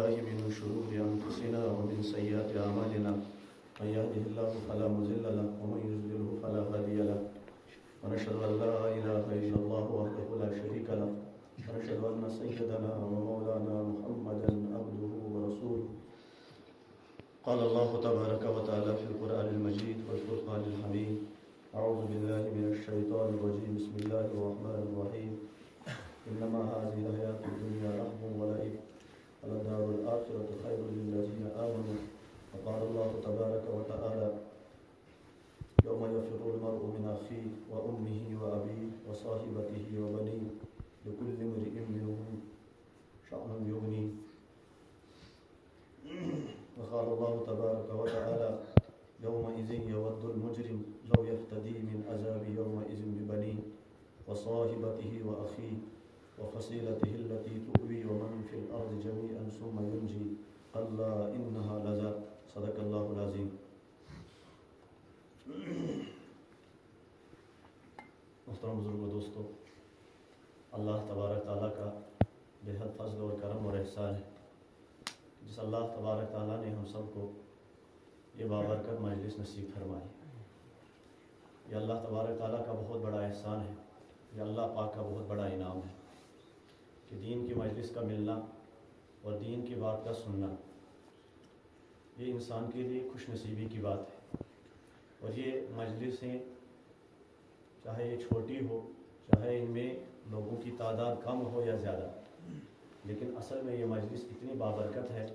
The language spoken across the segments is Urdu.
بالله من شرور أنفسنا ومن سيئات أعمالنا من يهده الله فلا مضل له ومن يضلل فلا هادي له ونشهد أن لا إله إلا الله وحده لا شريك له ونشهد أن سيدنا ومولانا محمدا عبده ورسوله قال الله تبارك وتعالى في القرآن المجيد والفرقان الحميد أعوذ بالله من الشيطان الرجيم بسم الله الرحمن الرحيم إنما هذه الحياة الدنيا لهو ولعب وللدار الآخرة خير للذين آمنوا وقال الله تبارك وتعالى يوم يفر المرء من أخيه وأمه وأبيه وصاحبته وبنيه لكل امرئ منهم شأن يغنيه وقال الله تبارك وتعالى يومئذ يود المجرم لو يفتدي من عذاب يومئذ ببنيه وصاحبته وأخيه وفصيلته التي تؤوي ومن في الأرض جميعا ثم ينجي كلا إنها لظى صدق الله العظيم. محترم بزرگ و دوستو، اللہ تبارک تعالیٰ کا بہت فضل اور کرم اور احسان ہے جس اللہ تبارک تعالیٰ نے ہم سب کو یہ بابرکت مجلس نصیب فرمائی. یہ اللہ تبارک تعالیٰ کا بہت بڑا احسان ہے، یہ اللہ پاک کا بہت بڑا انعام ہے کہ دین کی مجلس کا ملنا اور دین کی بات کا سننا یہ انسان کے لیے خوش نصیبی کی بات ہے. اور یہ مجلسیں چاہے یہ چھوٹی ہو، چاہے ان میں لوگوں کی تعداد کم ہو یا زیادہ، لیکن اصل میں یہ مجلس اتنی بابرکت ہے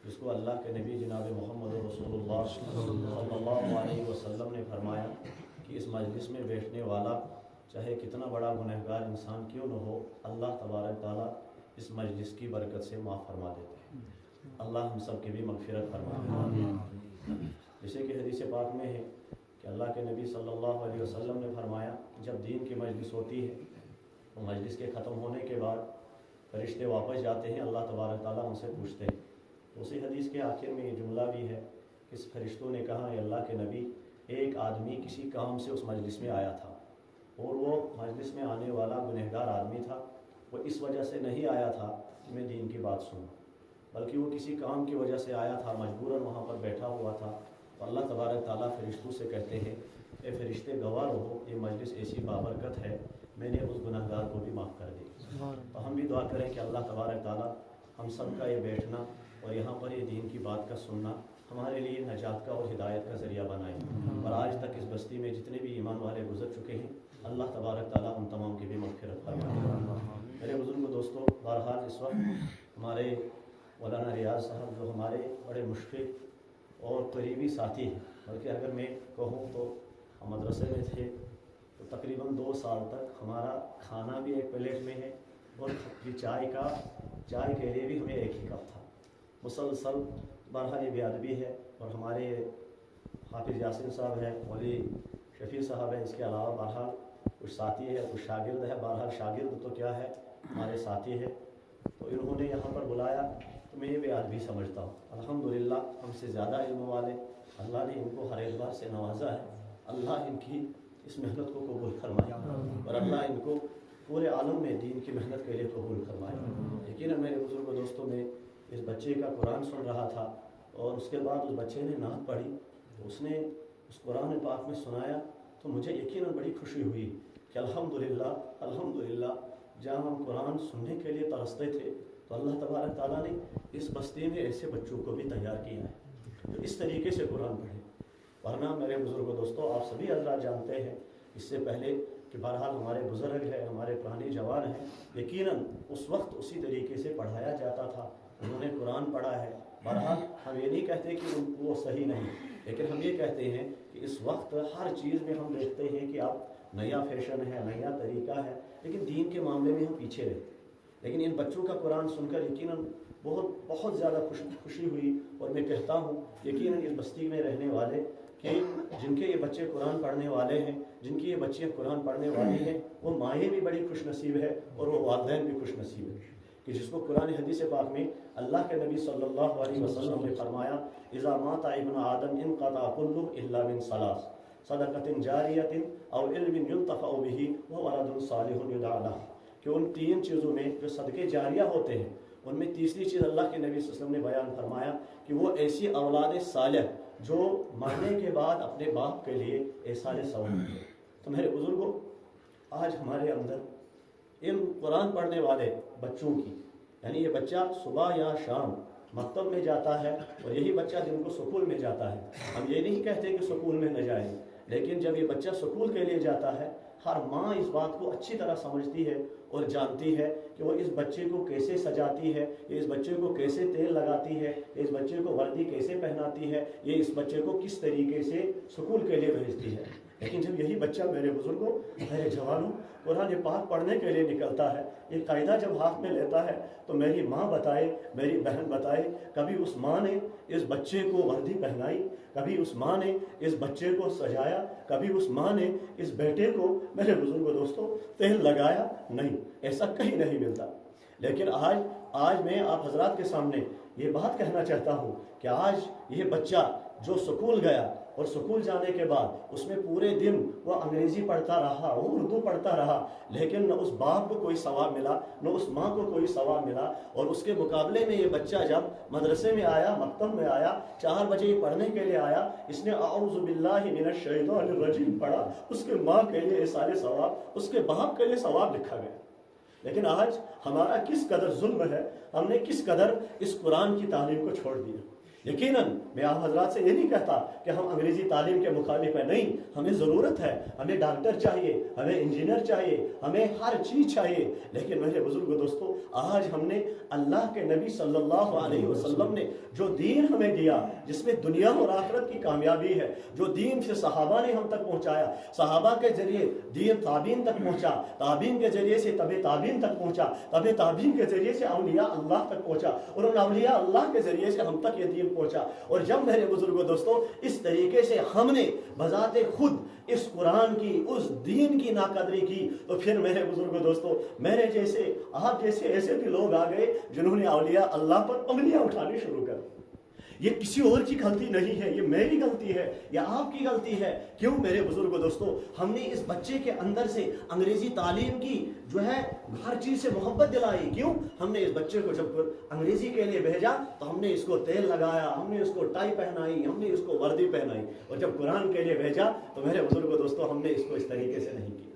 جس کو اللہ کے نبی جناب محمد رسول اللہ صلی اللہ علیہ وسلم نے فرمایا کہ اس مجلس میں بیٹھنے والا چاہے کتنا بڑا گنہگار انسان کیوں نہ ہو، اللہ تبارک تعالیٰ اس مجلس کی برکت سے معاف فرما دیتے ہیں. اللہ ہم سب کی بھی مغفرت فرمائے. جیسے کہ حدیث پاک میں ہے کہ اللہ کے نبی صلی اللہ علیہ وسلم نے فرمایا جب دین کی مجلس ہوتی ہے تو مجلس کے ختم ہونے کے بعد فرشتے واپس جاتے ہیں، اللہ تبارک تعالیٰ ان سے پوچھتے ہیں. تو اسی حدیث کے آخر میں یہ جملہ بھی ہے کہ فرشتوں نے کہا اے اللہ کے نبی، ایک آدمی کسی کام سے اس مجلس میں آیا تھا اور وہ مجلس میں آنے والا گنہگار آدمی تھا. وہ اس وجہ سے نہیں آیا تھا کہ میں دین کی بات سنوں، بلکہ وہ کسی کام کی وجہ سے آیا تھا، مجبوراً وہاں پر بیٹھا ہوا تھا. تو اللہ تبارک تعالیٰ فرشتوں سے کہتے ہیں اے فرشتے گواہ رہو، یہ مجلس ایسی بابرکت ہے، میں نے اس گنہگار کو بھی معاف کر دی. تو ہم بھی دعا کریں کہ اللہ تبارک تعالیٰ ہم سب کا یہ بیٹھنا اور یہاں پر یہ دین کی بات کا سننا ہمارے لیے نجات کا اور ہدایت کا ذریعہ بنائے. اور آج تک اس بستی میں جتنے بھی ایمان والے گزر چکے ہیں اللہ تبارک تعالیٰ ان تمام کی بھی مغفرت فرمائے. میرے بزرگ دوستو، بہرحال اس وقت ہمارے مولانا ریاض صاحب جو ہمارے بڑے مشفق اور قریبی ساتھی ہیں، بلکہ اگر میں کہوں تو ہم مدرسے میں تھے تو تقریباً 2 سال تک ہمارا کھانا بھی ایک پلیٹ میں ہے اور یہ چائے کے لیے بھی ہمیں ایک ہی کپ تھا مسلسل. بہرحال یہ بے ادبی ہے. اور ہمارے حافظ یاسین صاحب ہیں، مولوی شفیع صاحب ہیں، اس کے علاوہ بہرحال کچھ ساتھی ہے، کچھ شاگرد ہے. بہرحال شاگرد تو کیا ہے، ہمارے ساتھی ہے. تو انہوں نے یہاں پر بلایا تو میں یہ بے ادبی سمجھتا ہوں. الحمدللہ ہم سے زیادہ علم والے اللہ نے ان کو ہر اعتبار سے نوازا ہے. اللہ ان کی اس محنت کو قبول فرمائے اور اللہ ان کو پورے عالم میں دین کی محنت کے لیے قبول فرمائے. یقیناً میرے بزرگ دوستوں میں اس بچے کا قرآن سن رہا تھا اور اس کے بعد اس بچے نے نعت پڑھی تو اس نے اس قرآن پاک میں سنایا تو مجھے یقیناً بڑی خوشی ہوئی کہ الحمدللہ جہاں ہم قرآن سننے کے لیے ترستے تھے تو اللہ تبارک تعالیٰ نے اس بستی میں ایسے بچوں کو بھی تیار کیا ہے جو اس طریقے سے قرآن پڑھے. ورنہ میرے بزرگ دوستوں، آپ سبھی حضرات جانتے ہیں اس سے پہلے کہ بہرحال ہمارے بزرگ ہیں، ہمارے پرانے جوان ہیں، یقیناً اس وقت اسی طریقے سے پڑھایا جاتا تھا. انہوں نے قرآن پڑھا ہے. بہرحال ہم یہ نہیں کہتے کہ وہ صحیح نہیں، لیکن ہم یہ کہتے ہیں کہ اس وقت ہر چیز میں ہم دیکھتے ہیں کہ اب نیا فیشن ہے، نیا طریقہ ہے، لیکن دین کے معاملے میں ہم پیچھے رہتے. لیکن ان بچوں کا قرآن سن کر یقیناً بہت زیادہ خوشی ہوئی. اور میں کہتا ہوں یقیناً اس بستی میں رہنے والے کہ جن کے یہ بچے قرآن پڑھنے والے ہیں، جن کی یہ بچیاں قرآن پڑھنے والی ہیں، وہ مائیں بھی بڑی خوش نصیب ہے اور وہ والدین بھی خوش نصیب ہے کہ جس کو قرآن حدیث پاک میں اللہ کے نبی صلی اللہ علیہ وسلم نے فرمایا اذا مات ابن آدم انقطع كله الا من ثلاث صدقۃ جاریۃ او علم ينتفع به وولد صالح يدعى له. کہ ان 3 چیزوں میں جو صدقے جاریہ ہوتے ہیں ان میں تیسری چیز اللہ کے نبی صلی اللہ علیہ وسلم نے بیان فرمایا کہ وہ ایسی اولاد صالح جو مرنے کے بعد اپنے باپ کے لیے احسان ثواب ہے۔ تو میرے بزرگوں، آج ہمارے اندر علم قرآن پڑھنے والے بچوں کی، یعنی یہ بچہ صبح یا شام مکتب میں جاتا ہے، اور یہی بچہ جن کو سکول میں جاتا ہے، ہم یہ نہیں کہتے کہ سکول میں نہ جائیں، لیکن جب یہ بچہ سکول کے لیے جاتا ہے، ہر ماں اس بات کو اچھی طرح سمجھتی ہے اور جانتی ہے کہ وہ اس بچے کو کیسے سجاتی ہے، یہ اس بچے کو کیسے تیل لگاتی ہے، یہ اس بچے کو وردی کیسے پہناتی ہے، یہ اس بچے کو کس طریقے سے سکول کے لیے بھیجتی ہے۔ لیکن جب یہی بچہ میرے بزرگوں، میرے جوانوں، قرآن پاک پڑھنے کے لیے نکلتا ہے، یہ قاعدہ جب ہاتھ میں لیتا ہے تو میری ماں بتائے، میری بہن بتائے، کبھی اس ماں نے اس بچے کو وردی پہنائی، کبھی اس ماں نے اس بچے کو سجایا، کبھی اس ماں نے اس بیٹے کو، میرے بزرگوں دوستوں، تیل لگایا؟ نہیں، ایسا کہیں نہیں ملتا۔ لیکن آج میں آپ حضرات کے سامنے یہ بات کہنا چاہتا ہوں کہ آج یہ بچہ جو سکول گیا، اور سکول جانے کے بعد اس میں پورے دن وہ انگریزی پڑھتا رہا، وہ اردو پڑھتا رہا، لیکن نہ اس باپ کو کوئی ثواب ملا، نہ اس ماں کو کوئی ثواب ملا۔ اور اس کے مقابلے میں یہ بچہ جب مدرسے میں آیا، مکتب میں آیا، 4 بجے پڑھنے کے لیے آیا، اس نے اعوذ باللہ من الشیطان الرجیم پڑھا، اس کے ماں کے لیے سارے ثواب، اس کے باپ کے لیے ثواب لکھا گیا۔ لیکن آج ہمارا کس قدر ظلم ہے، ہم نے کس قدر اس قرآن کی تعلیم کو چھوڑ دیا۔ یقیناً میں آپ حضرات سے یہ نہیں کہتا کہ ہم انگریزی تعلیم کے مخالف ہیں، نہیں، ہمیں ضرورت ہے، ہمیں ڈاکٹر چاہیے، ہمیں انجینئر چاہیے، ہمیں ہر چیز چاہیے۔ لیکن میرے بزرگوں دوستوں، آج ہم نے اللہ کے نبی صلی اللہ علیہ وسلم نے جو دین ہمیں دیا، جس میں دنیا اور آخرت کی کامیابی ہے، جو دین سے صحابہ نے ہم تک پہنچایا، صحابہ کے ذریعے دین تابعین تک پہنچا، تابعین کے ذریعے سے تبع تابعین تک پہنچا، تبع تابعین کے ذریعے سے اولیاء اللہ تک پہنچا، اور ان اولیاء اللہ کے ذریعے سے ہم تک یہ دین پہنچا۔ اور جب میرے بزرگوں دوستوں اس طریقے سے ہم نے بذات خود اس قرآن کی، اس دین کی ناقدری کی، تو پھر میرے بزرگوں دوستوں، میرے جیسے، آپ جیسے ایسے بھی لوگ آ گئے جنہوں نے اولیاء اللہ پر انگلیاں اٹھانی شروع کر دی۔ یہ کسی اور کی غلطی نہیں ہے، یہ میری غلطی ہے، یہ آپ کی غلطی ہے۔ کیوں میرے بزرگوں دوستوں؟ ہم نے اس بچے کے اندر سے انگریزی تعلیم کی جو ہے ہر چیز سے محبت دلائی۔ کیوں؟ ہم نے اس بچے کو جب انگریزی کے لیے بھیجا تو ہم نے اس کو تیل لگایا، ہم نے اس کو ٹائی پہنائی، ہم نے اس کو وردی پہنائی، اور جب قرآن کے لیے بھیجا تو میرے بزرگوں دوستوں ہم نے اس کو اس طریقے سے نہیں کیا۔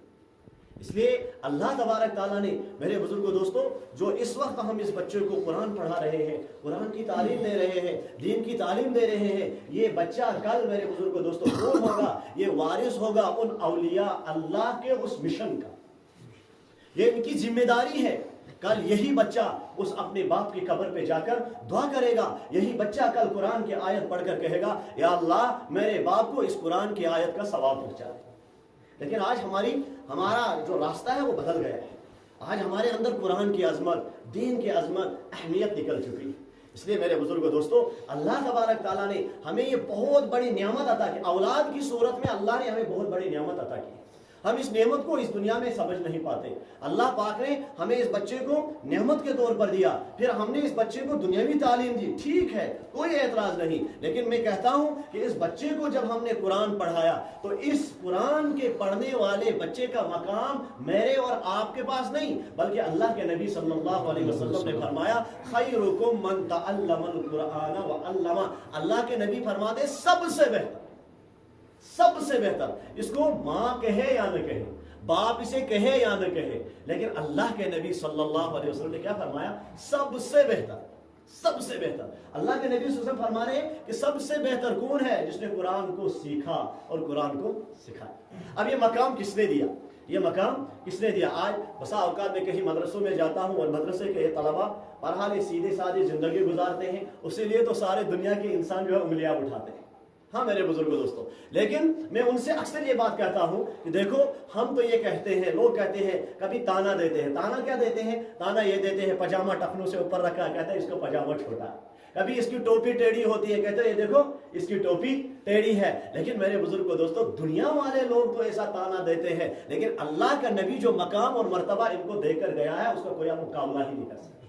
اس لیے اللہ تبارک تعالیٰ نے، میرے بزرگوں دوستوں، جو اس وقت ہم اس بچے کو قرآن پڑھا رہے ہیں، قرآن کی تعلیم دے رہے ہیں، دین کی تعلیم دے رہے ہیں، یہ بچہ کل میرے بزرگوں دوستوں کون ہوگا؟ یہ وارث ہوگا ان اولیاء اللہ کے اس مشن کا۔ یہ ان کی ذمہ داری ہے۔ کل یہی بچہ اس اپنے باپ کی قبر پہ جا کر دعا کرے گا، یہی بچہ کل قرآن کی آیت پڑھ کر کہے گا، یا اللہ میرے باپ کو اس قرآن کی آیت کا ثواب پہنچا دے۔ لیکن آج ہمارا جو راستہ ہے وہ بدل گیا ہے۔ آج ہمارے اندر قرآن کی عظمت، دین کی عظمت، اہمیت نکل چکی ہے۔ اس لیے میرے بزرگوں دوستوں، اللہ تبارک تعالیٰ نے ہمیں یہ بہت بڑی نعمت عطا کی، اولاد کی صورت میں اللہ نے ہمیں بہت بڑی نعمت عطا کی۔ ہم اس نعمت کو اس دنیا میں سمجھ نہیں پاتے۔ اللہ پاک نے ہمیں اس بچے کو نعمت کے طور پر دیا، پھر ہم نے اس بچے کو دنیاوی تعلیم دی، ٹھیک ہے، کوئی اعتراض نہیں، لیکن میں کہتا ہوں کہ اس بچے کو جب ہم نے قرآن پڑھایا تو اس قرآن کے پڑھنے والے بچے کا مقام میرے اور آپ کے پاس نہیں، بلکہ اللہ کے نبی صلی اللہ علیہ وسلم نے فرمایا، خیرکم من تعلم القرآن وعلمہ۔ اللہ کے نبی فرماتے سب سے بہتر، اس کو ماں کہے یا نہ کہے، باپ اسے کہے یا نہ کہے، لیکن اللہ کے نبی صلی اللہ علیہ وسلم نے کیا فرمایا؟ سب سے بہتر۔ اللہ کے نبی صلی اللہ علیہ وسلم فرما رہے ہیں کہ سب سے بہتر کون ہے؟ جس نے قرآن کو سیکھا اور قرآن کو سکھایا۔ اب یہ مقام کس نے دیا؟ آج بسا اوقات میں کہیں مدرسوں میں جاتا ہوں اور مدرسے کے طلباء بہرحال سیدھے سادے زندگی گزارتے ہیں، اسی لیے تو سارے دنیا کے انسان جو ہے انگلیاں اٹھاتے ہیں۔ ہاں میرے بزرگوں دوستوں، لیکن میں ان سے اکثر یہ بات کہتا ہوں کہ دیکھو، ہم تو یہ کہتے ہیں، لوگ کہتے ہیں، کبھی تانا دیتے ہیں۔ تانا کیا دیتے ہیں؟ تانا یہ دیتے ہیں، پاجامہ ٹخنوں سے اوپر رکھا ہے، کہتے ہیں اس کو پاجامہ چھوٹا ہے۔ کبھی اس کی ٹوپی ٹیڑھی ہوتی ہے، کہتے ہیں یہ دیکھو اس کی ٹوپی ٹیڑھی ہے۔ لیکن میرے بزرگوں دوستوں، دنیا والے لوگ تو ایسا تانا دیتے ہیں، لیکن اللہ کا نبی جو مقام اور مرتبہ ان کو دے کر گیا ہے، اس کا کوئی مقابلہ ہی نہیں کر سکتا۔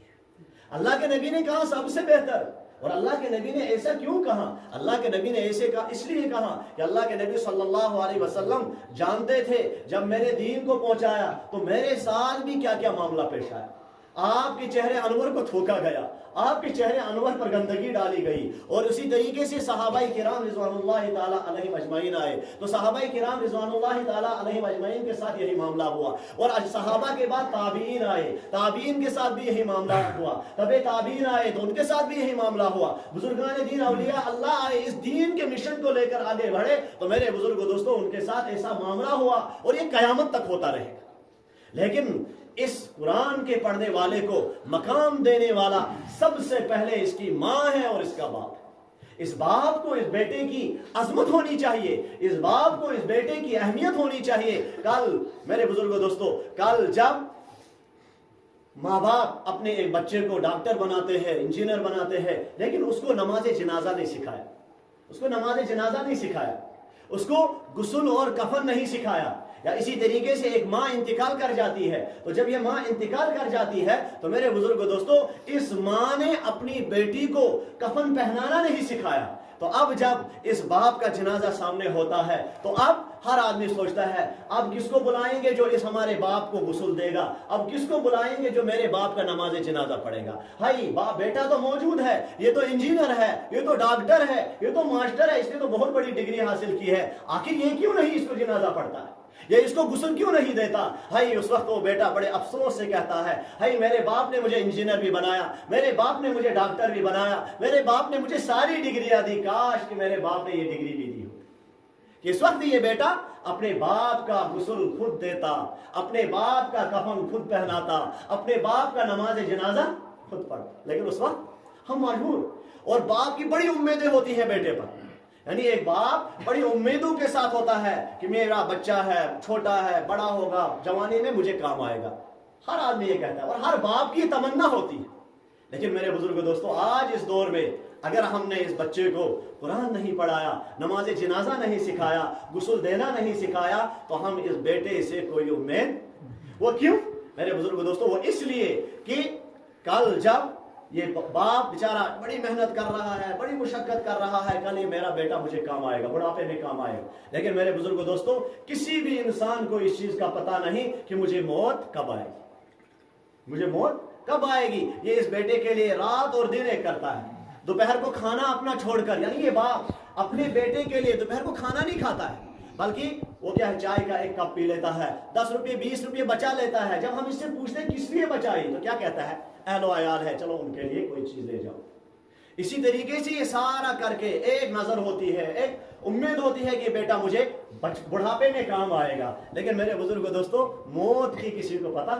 اللہ کے نبی نے کہا سب سے بہتر، اور اللہ کے نبی نے ایسا کیوں کہا؟ اللہ کے نبی نے ایسے کہا اس لیے کہا کہ اللہ کے نبی صلی اللہ علیہ وسلم جانتے تھے جب میرے دین کو پہنچایا تو میرے ساتھ بھی کیا کیا معاملہ پیش آیا۔ آپ کے چہرے انور کو تھوکا گیا، آپ کے چہرے انور پر گندگی ڈالی گئی، اور اسی طریقے سے صحابہ کرام رضوان اللہ تعالی علیہم اجمعین آئے تو صحابہ کرام رضوان اللہ تعالی علیہم اجمعین کے ساتھ یہی معاملہ ہوا، اور صحابہ کے بعد تابعین آئے، تابعین کے ساتھ بھی یہی معاملہ ہوا، تبع تابعین آئے تو ان کے ساتھ بھی یہی معاملہ ہوا، بزرگان دین اولیاء اللہ آئے اس دین کے مشن کو لے کر آگے بڑھے تو میرے بزرگ دوستوں ان کے ساتھ ایسا معاملہ ہوا اور یہ قیامت تک ہوتا رہے گا۔ لیکن اس قرآن کے پڑھنے والے کو مقام دینے والا سب سے پہلے اس کی ماں ہے اور اس کا باپ ہے۔ اس باپ کو اس بیٹے کی عظمت ہونی چاہیے، اس باپ کو اس بیٹے کی اہمیت ہونی چاہیے۔ کل میرے بزرگوں دوستو، کل جب ماں باپ اپنے ایک بچے کو ڈاکٹر بناتے ہیں، انجینئر بناتے ہیں، لیکن اس کو نماز جنازہ نہیں سکھایا، اس کو نماز جنازہ نہیں سکھایا، اس کو غسل اور کفن نہیں سکھایا، یا اسی طریقے سے ایک ماں انتقال کر جاتی ہے تو جب یہ ماں انتقال کر جاتی ہے تو میرے بزرگ دوستو اس ماں نے اپنی بیٹی کو کفن پہنانا نہیں سکھایا، تو اب جب اس باپ کا جنازہ سامنے ہوتا ہے تو اب ہر آدمی سوچتا ہے اب کس کو بلائیں گے جو اس ہمارے باپ کو غسل دے گا، اب کس کو بلائیں گے جو میرے باپ کا نماز جنازہ پڑھے گا۔ ہائی باپ بیٹا تو موجود ہے، یہ تو انجینئر ہے، یہ تو ڈاکٹر ہے، یہ تو ماسٹر ہے، اس نے تو بہت بڑی ڈگری حاصل کی ہے، آخر یہ کیوں نہیں اس کو جنازہ پڑھتا ہے، یہ اس کو غسل کیوں نہیں دیتا؟ ہائی اس وقت وہ بیٹا بڑے افسوس سے کہتا ہے ہائی میرے باپ نے مجھے انجینئر بھی بنایا، میرے باپ نے مجھے ڈاکٹر بھی بنایا، میرے باپ نے مجھے ساری ڈگریاں دی، کاش کہ میرے باپ نے یہ ڈگری بھی دی ہو۔ کہ اس وقت یہ بیٹا اپنے باپ کا غسل خود دیتا، اپنے باپ کا کفن خود پہناتا، اپنے باپ کا نماز جنازہ خود پڑھتا، لیکن اس وقت ہم مجبور، اور باپ کی بڑی امیدیں ہوتی ہیں بیٹے پر، یعنی ایک باپ بڑی امیدوں کے ساتھ ہوتا ہے کہ میرا بچہ ہے، چھوٹا ہے، بڑا ہوگا، جوانی میں مجھے کام آئے گا، ہر آدمی یہ کہتا ہے اور ہر باپ کی تمنا ہوتی ہے۔ لیکن میرے بزرگ دوستو آج اس دور میں اگر ہم نے اس بچے کو قرآن نہیں پڑھایا، نماز جنازہ نہیں سکھایا، غسل دینا نہیں سکھایا تو ہم اس بیٹے سے کوئی امید، وہ کیوں میرے بزرگ دوستو؟ وہ اس لیے کہ کل جب یہ باپ بیچارہ بڑی محنت کر رہا ہے، بڑی مشقت کر رہا ہے، کل یہ میرا بیٹا مجھے کام آئے گا، بڑھاپے میں کام آئے گا، لیکن میرے بزرگ دوستو کسی بھی انسان کو اس چیز کا پتہ نہیں کہ مجھے موت کب آئے گی، مجھے موت کب آئے گی۔ یہ اس بیٹے کے لیے رات اور دن ایک کرتا ہے، دوپہر کو کھانا اپنا چھوڑ کر، یعنی یہ باپ اپنے بیٹے کے لیے دوپہر کو کھانا نہیں کھاتا ہے، بلکہ وہ کیا ہے چائے کا ایک کپ پی لیتا ہے، 10 روپے 20 روپے بچا لیتا ہے۔ جب ہم اس سے پوچھتے ہیں کس لیے بچائی تو کیا کہتا ہے؟ اہل و عیال ہے، چلو ان کے لیے کوئی چیز لے جاؤ۔ اسی طریقے سے یہ سارا کر کے ایک نظر ہوتی ہے، ایک امید ہوتی ہے کہ بیٹا مجھے بڑھاپے میں کام آئے گا، لیکن میرے بزرگ دوستو موت کی کسی کو پتہ؟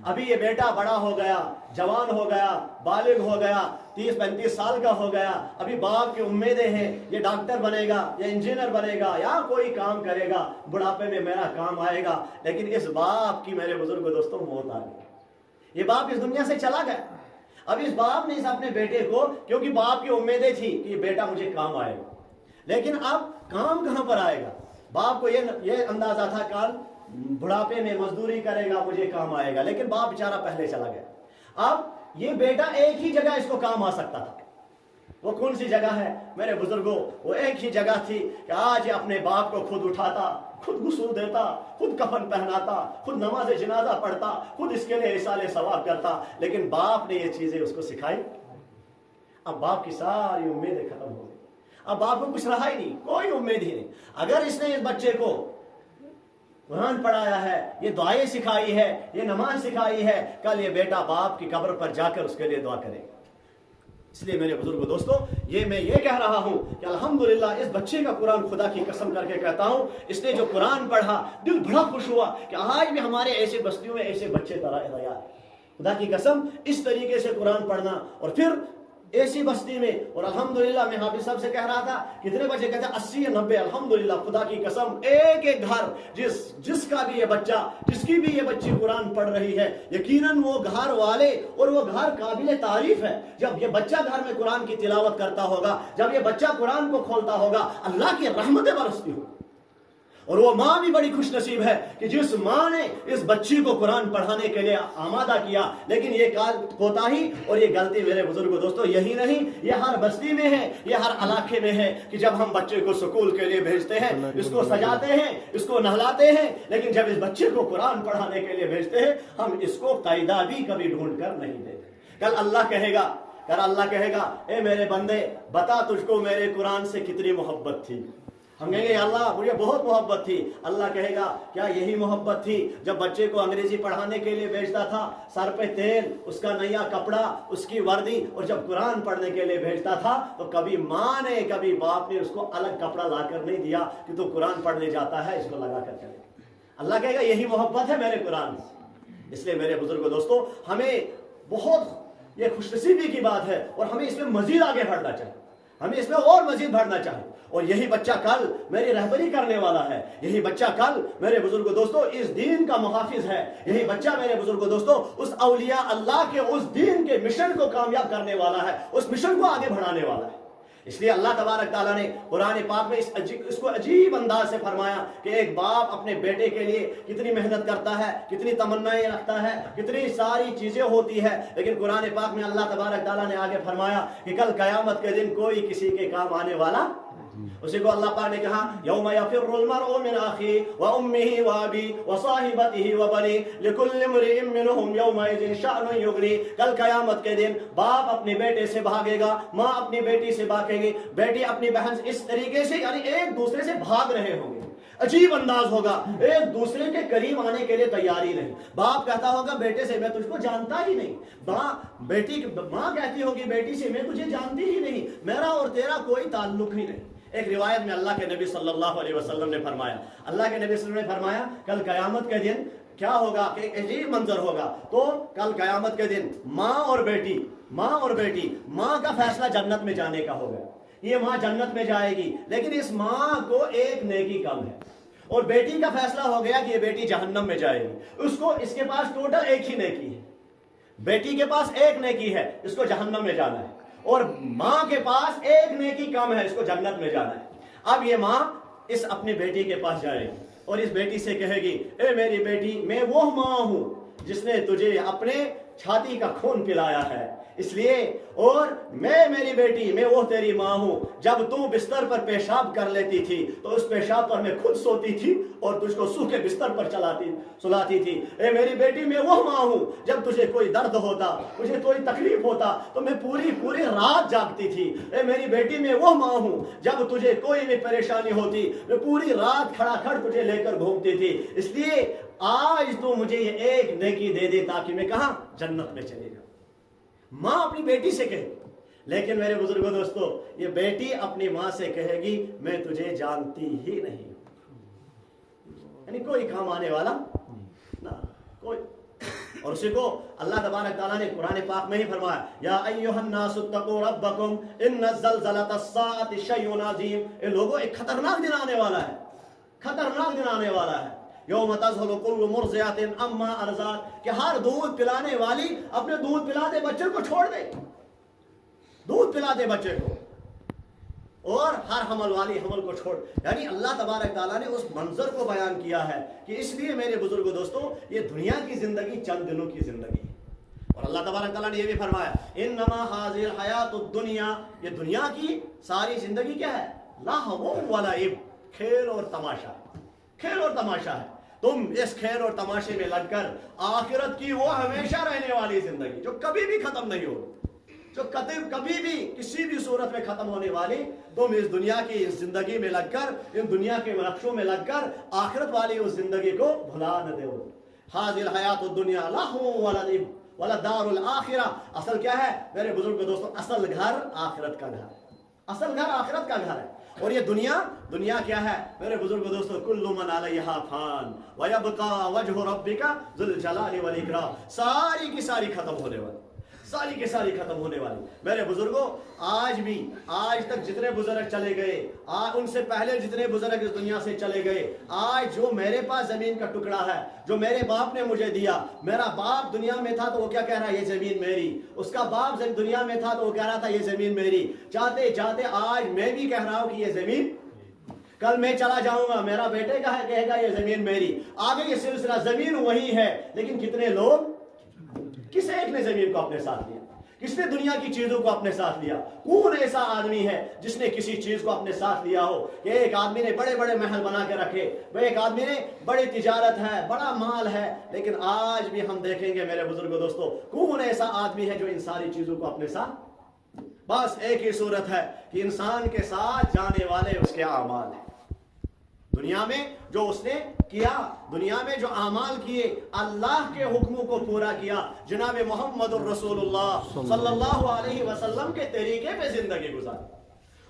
ابھی یہ بیٹا بڑا ہو گیا، جوان ہو گیا، بالغ ہو گیا، 30-35 سال کا ہو گیا، ابھی باپ کی امیدیں ہیں یہ ڈاکٹر بنے گا یا انجینئر بنے گا یا کوئی کام کرے گا، بڑھاپے میں میرا کام آئے گا، لیکن اس باپ کی میرے بزرگ دوستوں موت آ گئی، یہ باپ اس دنیا سے چلا گیا۔ اب اس باپ نے اس اپنے بیٹے کو، کیونکہ باپ کی امیدیں تھی کہ یہ بیٹا مجھے کام آئے گا، لیکن اب کام کہاں پر آئے گا؟ باپ کو یہ اندازہ تھا کل بڑھاپے میں مزدوری کرے گا مجھے کام آئے گا، لیکن باپ بیچارہ پہلے چلا گیا۔ اب یہ بیٹا ایک ہی جگہ اس کو کام آ سکتا تھا، وہ کون سی جگہ ہے میرے بزرگوں؟ وہ ایک ہی جگہ تھی کہ آج یہ اپنے باپ کو خود اٹھاتا، خود غسل دیتا، خود کفن پہناتا، خود نماز جنازہ پڑھتا، خود اس کے لیے احسان ثواب کرتا، لیکن باپ نے یہ چیزیں اس کو سکھائی۔ اب باپ کی ساری امیدیں ختم ہو گئی، اب باپ کو کچھ رہا ہی نہیں، کوئی امید ہی نہیں۔ اگر اس نے اس بچے کو قرآن پڑھایا ہے، یہ دعائیں سکھائی ہے، یہ نماز سکھائی ہے، کل یہ بیٹا باپ کی قبر پر جا کر اس کے لیے دعا کرے گا۔ اس لیے میرے بزرگوں دوستو میں یہ کہہ رہا ہوں کہ الحمدللہ اس بچے کا قرآن خدا کی قسم کر کے کہتا ہوں، اس نے جو قرآن پڑھا دل بڑا خوش ہوا کہ آج بھی ہمارے ایسے بستیوں میں ایسے بچے تیار، خدا کی قسم اس طریقے سے قرآن پڑھنا، اور پھر ایسی بستی میں، اور الحمدللہ میں حافظ صاحب سے کہہ رہا تھا کتنے بچے کہتے ہیں 80-90، الحمدللہ خدا کی قسم ایک ایک گھر جس کا بھی یہ بچہ، جس کی بھی یہ بچی قرآن پڑھ رہی ہے، یقیناً وہ گھر والے اور وہ گھر قابل تعریف ہے۔ جب یہ بچہ گھر میں قرآن کی تلاوت کرتا ہوگا، جب یہ بچہ قرآن کو کھولتا ہوگا، اللہ کی رحمتیں برستی ہوں، اور وہ ماں بھی بڑی خوش نصیب ہے کہ جس ماں نے اس بچی کو قرآن پڑھانے کے لیے آمادہ کیا. لیکن یہ کوتاہی اور یہ غلطی میرے بزرگوں دوستوں یہی نہیں، یہ ہر بستی میں ہے، یہ ہر علاقے میں ہے کہ جب ہم بچے کو سکول کے لیے بھیجتے ہیں، اس کو سجاتے ہیں، اس کو نہلاتے ہیں، لیکن جب اس بچے کو قرآن پڑھانے کے لیے بھیجتے ہیں ہم اس کو قاعدہ بھی کبھی ڈھونڈ کر نہیں دیتے. کل اللہ کہے گا اے میرے بندے بتا تجھ کو میرے قرآن سے کتنی محبت تھی. ہم کہیں گے یا اللہ مجھے بہت محبت تھی. اللہ کہے گا کیا یہی محبت تھی جب بچے کو انگریزی پڑھانے کے لیے بھیجتا تھا؟ سر پہ تیل، اس کا نیا کپڑا، اس کی وردی، اور جب قرآن پڑھنے کے لیے بھیجتا تھا تو کبھی ماں نے کبھی باپ نے اس کو الگ کپڑا لا کر نہیں دیا کہ تو قرآن پڑھنے جاتا ہے اس کو لگا کر چلے. اللہ کہے گا یہی محبت ہے میرے قرآن سے. اس لیے میرے بزرگوں دوستوں ہمیں بہت یہ خوش نصیبی کی بات ہے اور ہمیں اس میں مزید آگے بڑھنا چاہیے، ہمیں اس میں اور مزید بڑھنا چاہیے. اور یہی بچہ کل میری رہبری کرنے والا ہے، یہی بچہ کل میرے بزرگوں دوستوں اس دین کا محافظ ہے، یہی بچہ میرے بزرگوں دوستوں اس اولیاء اللہ کے اس دین کے مشن کو کامیاب کرنے والا ہے، اس مشن کو آگے بڑھانے والا ہے. اس لیے اللہ تبارک تعالیٰ نے قرآن پاک میں اس کو عجیب انداز سے فرمایا کہ ایک باپ اپنے بیٹے کے لیے کتنی محنت کرتا ہے، کتنی تمنائیں رکھتا ہے، کتنی ساری چیزیں ہوتی ہے، لیکن قرآن پاک میں اللہ تبارک تعالیٰ نے آگے فرمایا کہ کل قیامت کے دن کوئی کسی کے کام آنے والا. اسی کو اللہ پاک نے کہا یوم یفر المرء من اخیہ وامہ وابیہ وصاحبتہ وبنیہ لکل امرئ منہم یومئذ شأن یغنیہ. کل قیامت کے دن باپ اپنے بیٹے سے بھاگے گا، ماں اپنی بیٹی سے بھاگے گی، بیٹی اپنی بہن سے، اس طریقے سے یعنی ایک دوسرے سے بھاگ رہے ہوں گے. عجیب انداز ہوگا، ایک دوسرے کے قریب آنے کے لیے تیاری نہیں. باپ کہتا ہوگا بیٹے سے میں تجھ کو جانتا ہی نہیں، ماں کہتی ہوگی بیٹی سے میں تجھے جانتی ہی نہیں، میرا اور تیرا کوئی تعلق ہی نہیں. ایک روایت میں اللہ کے نبی صلی اللہ علیہ وسلم نے فرمایا، اللہ کے نبی صلی اللہ علیہ وسلم نے فرمایا کل قیامت کے دن کیا ہوگا کہ ایک عجیب منظر ہوگا. تو کل قیامت کے دن ماں اور بیٹی، ماں کا فیصلہ جنت میں جانے کا ہوگا. یہ ماں جنت میں جائے گی لیکن اس ماں کو ایک نیکی کم ہے، اور بیٹی کا فیصلہ ہو گیا کہ یہ بیٹی جہنم میں جائے گی. اس کے پاس ٹوٹل ایک ہی نیکی ہے، بیٹی کے پاس ایک نیکی ہے، اس کو جہنم میں جانا ہے، اور ماں کے پاس ایک نیکی کم ہے، اس کو جنت میں جانا ہے. اب یہ ماں اس اپنی بیٹی کے پاس جائے گی اور اس بیٹی سے کہے گی اے میری بیٹی میں وہ ماں ہوں جس نے تجھے اپنے چھاتی کا خون پلایا ہے، اس لیے اور میری بیٹی میں وہ تیری ماں ہوں جب تو بستر پر پیشاب کر لیتی تھی تو اس پیشاب پر میں خود سوتی تھی اور تجھ کو سو کے بستر پر سلاتی تھی. اے میری بیٹی میں وہ ماں ہوں جب تجھے کوئی درد ہوتا، تجھے کوئی تکلیف ہوتا تو میں پوری رات جاگتی تھی. اے میری بیٹی میں وہ ماں ہوں جب تجھے کوئی بھی پریشانی ہوتی میں پوری رات کھڑا تجھے لے کر گھومتی تھی. اس لیے آج تو مجھے یہ ایک نیکی دے دے تاکہ میں کہاں جنت میں چلے جاؤں. ماں اپنی بیٹی سے کہے، لیکن میرے بزرگوں دوستو یہ بیٹی اپنی ماں سے کہے گی میں تجھے جانتی ہی نہیں، یعنی کوئی کام آنے والا نہ کوئی. اور اسی کو اللہ تبارک تعالیٰ نے قرآن پاک میں ہی فرمایا یا ایھا الناس اتقوا ربکم ان زلزلۃ الساعۃ شیء عظیم. اے لوگوں ایک خطرناک دن آنے والا ہے، خطرناک دن آنے والا ہے. یوم تذہل کل مرضعۃ عما ارضعت، کہ ہر دودھ پلانے والی اپنے دودھ پلاتے بچے کو چھوڑ دے، دودھ پلاتے بچے کو، اور ہر حمل والی حمل کو چھوڑ. یعنی اللہ تبارک تعالیٰ نے اس منظر کو بیان کیا ہے کہ اس لیے میرے بزرگوں دوستوں یہ دنیا کی زندگی چند دنوں کی زندگی ہے. اور اللہ تبارک تعالیٰ نے یہ بھی فرمایا انما ھذہ الحیاۃ الدنیا، یہ دنیا کی ساری زندگی کیا ہے؟ لہو و لعب، کھیل اور تماشا، کھیل اور تماشا ہے. تم اس کھیل اور تماشے میں لگ کر آخرت کی وہ ہمیشہ رہنے والی زندگی جو کبھی بھی ختم نہیں ہو، جو کبھی بھی کسی بھی صورت میں ختم ہونے والی، تم اس دنیا کی اس زندگی میں لگ کر، ان دنیا کے نقشوں میں لگ کر آخرت والی اس زندگی کو بھلا نہ دو. ھذہ الحیاۃ الدنیا لہو و لعب ولدار الآخرہ، اصل کیا ہے میرے بزرگ دوستوں؟ اصل گھر آخرت کا گھر، اصل گھر آخرت کا گھر ہے. اور یہ دنیا کیا ہے میرے بزرگ دوستوں؟ کل من علیہا فان ویبقی وجہ ربک ذو الجلال والاکرام. ساری کی ساری ختم ہونے والی، ساری کی ساری ختم ہونے والی. میرے بزرگوں آج تک جتنے بزرگ چلے گئے، ان سے پہلے جتنے بزرگ اس دنیا سے چلے گئے، آج جو میرے پاس زمین کا ٹکڑا ہے جو میرے باپ نے مجھے دیا، میرا باپ دنیا میں تھا تو وہ کیا کہہ رہا ہے؟ یہ زمین میری. اس کا باپ دنیا میں تھا تو وہ کہہ رہا تھا یہ زمین میری. چاہتے چاہتے آج میں بھی کہہ رہا ہوں کہ یہ زمین. کل میں چلا جاؤں گا، میرا بیٹے کا ہے، کہے گا یہ زمین میری، آگے یہ سلسلہ، زمین وہی ہے، لیکن کتنے لوگ، کس ایک نے زمین کو اپنے ساتھ لیا؟ کس نے دنیا کی چیزوں کو اپنے ساتھ لیا؟ کون ایسا آدمی ہے جس نے کسی چیز کو اپنے ساتھ لیا ہو؟ کہ ایک آدمی نے بڑے بڑے محل بنا کے رکھے، وہ ایک آدمی نے بڑی تجارت ہے، بڑا مال ہے، لیکن آج بھی ہم دیکھیں گے میرے بزرگوں دوستو، کون ایسا آدمی ہے جو ان ساری چیزوں کو اپنے ساتھ؟ بس ایک ہی صورت ہے کہ انسان کے ساتھ جانے والے اس کے اعمال ہیں۔ دنیا میں جو اس نے کیا، دنیا میں جو اعمال کیے، اللہ کے حکموں کو پورا کیا، جناب محمد الرسول اللہ صلی اللہ علیہ وسلم کے طریقے پہ زندگی گزاری،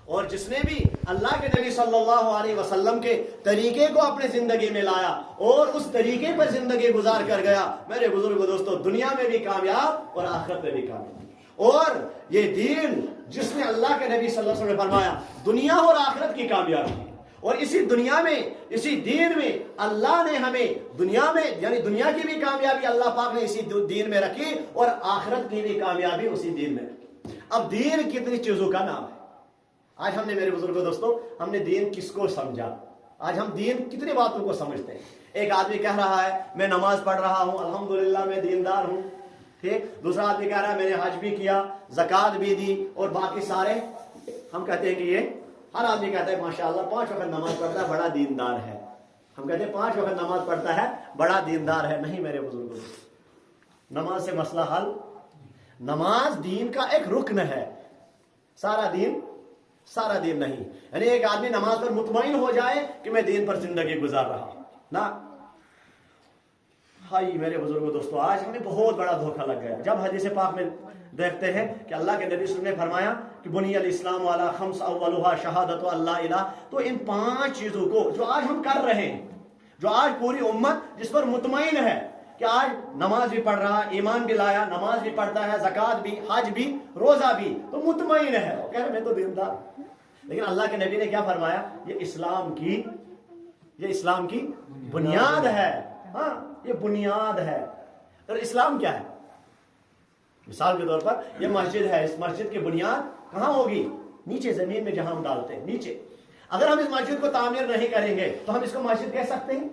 اور جس نے بھی اللہ کے نبی صلی اللہ علیہ وسلم کے طریقے کو اپنے زندگی میں لایا اور اس طریقے پر زندگی گزار کر گیا، میرے بزرگوں دوستو، دنیا میں بھی کامیاب اور آخرت میں بھی کامیاب۔ اور یہ دین جس نے اللہ کے نبی صلی اللہ علیہ وسلم نے فرمایا دنیا اور آخرت کی کامیابی، اور اسی دنیا میں، اسی دین میں اللہ نے ہمیں دنیا میں، یعنی دنیا کی بھی کامیابی اللہ پاک نے اسی دین میں رکھی، اور آخرت کی بھی کامیابی اسی دین میں رکھی۔ اب دین کتنی چیزوں کا نام ہے۔ آج ہم نے، میرے بزرگوں دوستو، ہم نے دین کس کو سمجھا؟ آج ہم دین کتنی باتوں کو سمجھتے ہیں۔ ایک آدمی کہہ رہا ہے میں نماز پڑھ رہا ہوں، الحمدللہ میں دیندار ہوں، ٹھیک۔ دوسرا آدمی کہہ رہا ہے میں نے حج بھی کیا، زکوٰۃ بھی دی، اور باقی سارے، ہم کہتے ہیں کہ یہ، ہر آدمی کہتا ہے ماشاءاللہ 5 وقت نماز پڑھتا ہے، بڑا دیندار ہے۔ ہم کہتے ہیں 5 وقت نماز پڑھتا ہے، بڑا دیندار ہے۔ نہیں میرے بزرگوں، نماز سے مسئلہ حل، نماز دین کا ایک رکن ہے، سارا دین نہیں۔ یعنی ایک آدمی نماز پر مطمئن ہو جائے کہ میں دین پر زندگی گزار رہا ہوں، نہ۔ ہائی میرے بزرگوں دوستو، آج ہمیں بہت بڑا دھوکہ لگ گیا۔ جب حدیث پاک میں دیکھتے ہیں کہ اللہ کے نبی صلی اللہ علیہ وسلم نے فرمایا کہ بنی الاسلام علی خمس اولھا شہادۃ اللہ الہ، تو ان 5 چیزوں کو جو آج ہم کر رہے ہیں، جو آج پوری امت جس پر مطمئن ہے کہ آج نماز بھی پڑھ رہا، ایمان بھی لایا، نماز بھی پڑھتا ہے، زکوٰۃ بھی، حج بھی، روزہ بھی، تو مطمئن ہے، وہ کہہ رہے میں تو دیندار۔ لیکن اللہ کے نبی نے کیا فرمایا؟ یہ اسلام کی بنیاد ہے۔ ہاں، یہ بنیاد ہے۔ اور اسلام کیا ہے؟ مثال کے طور پر یہ مسجد ہے، اس مسجد کی بنیاد کہاں ہوگی؟ نیچے زمین میں، جہاں ہم ڈالتے ہیں نیچے۔ اگر ہم اس مسجد کو تعمیر نہیں کریں گے تو ہم اس کو مسجد کہہ سکتے ہیں؟